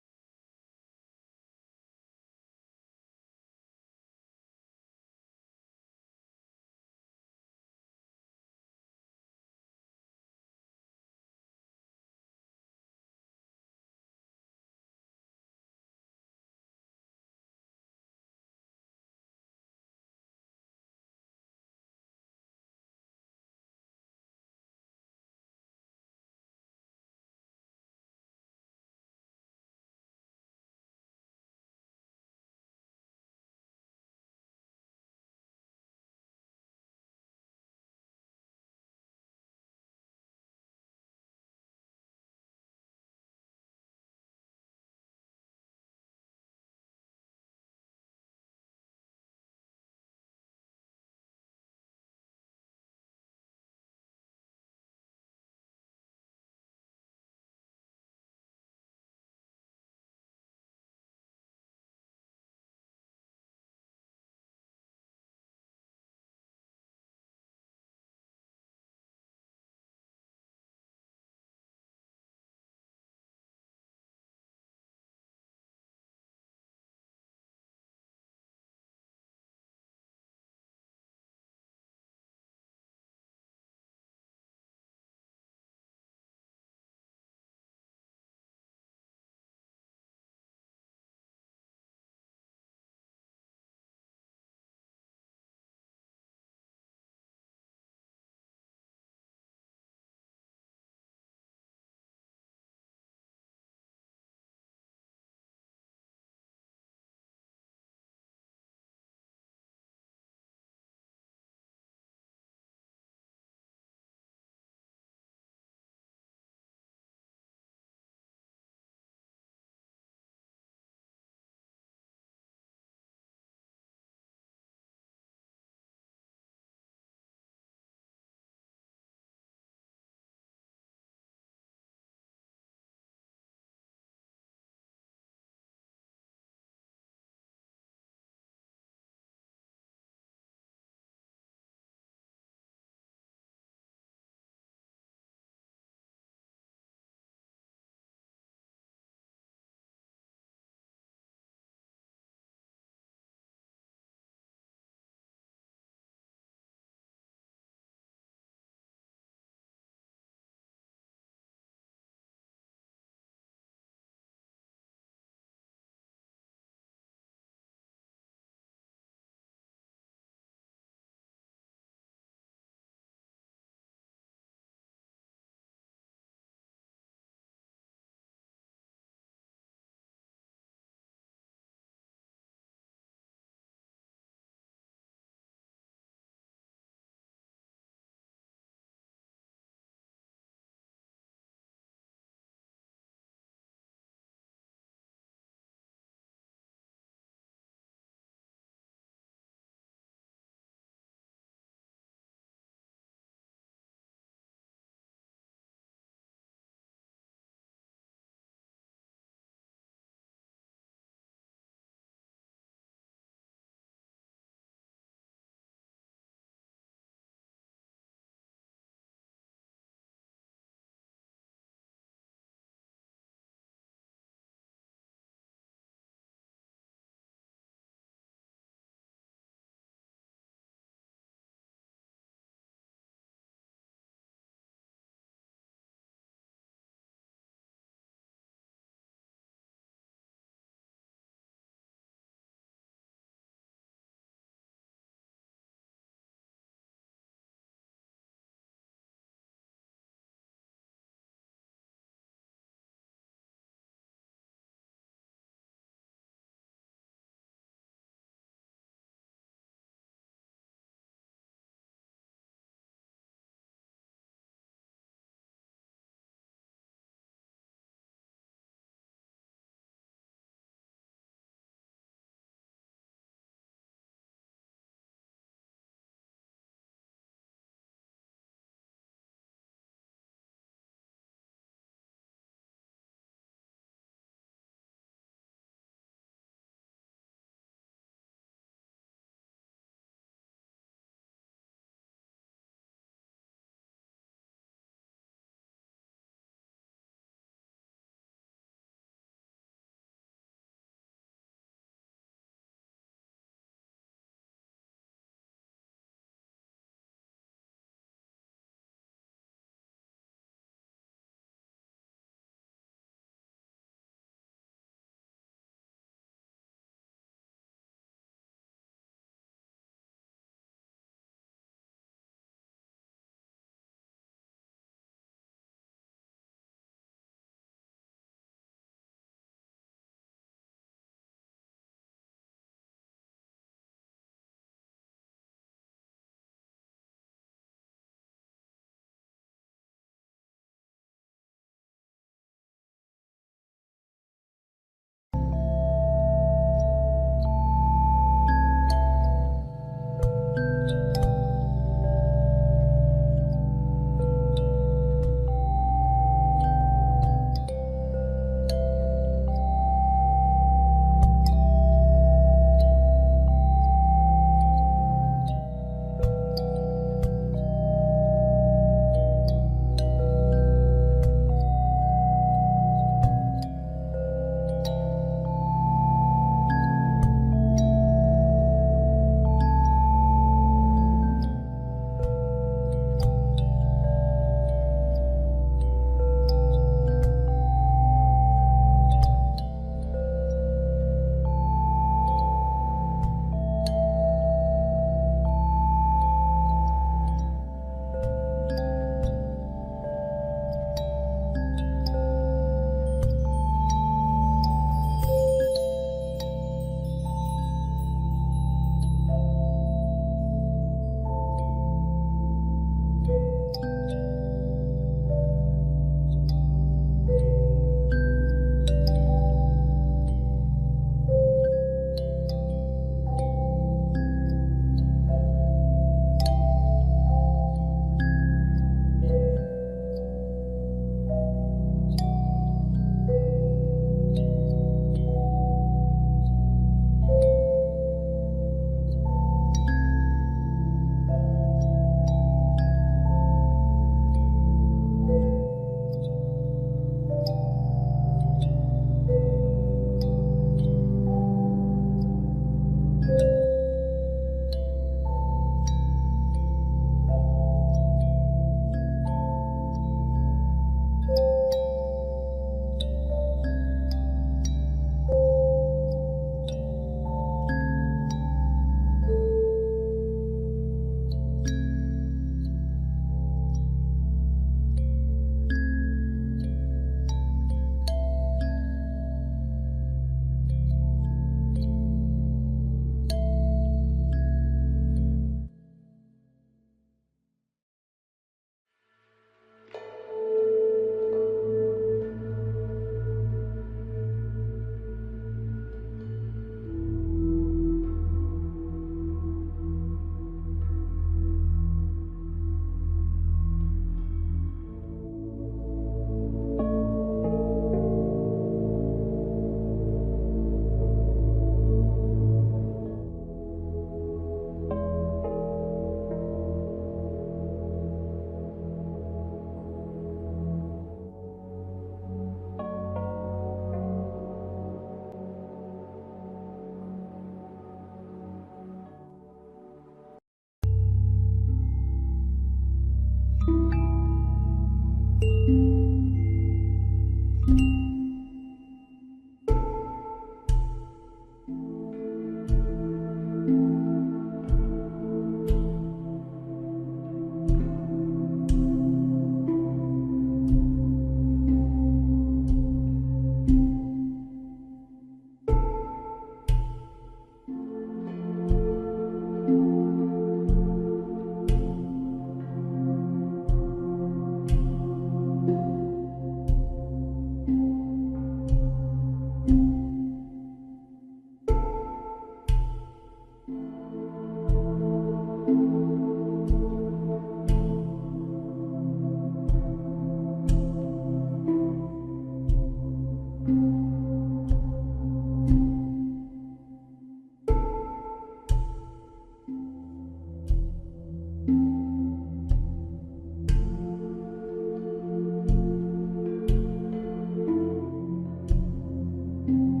you.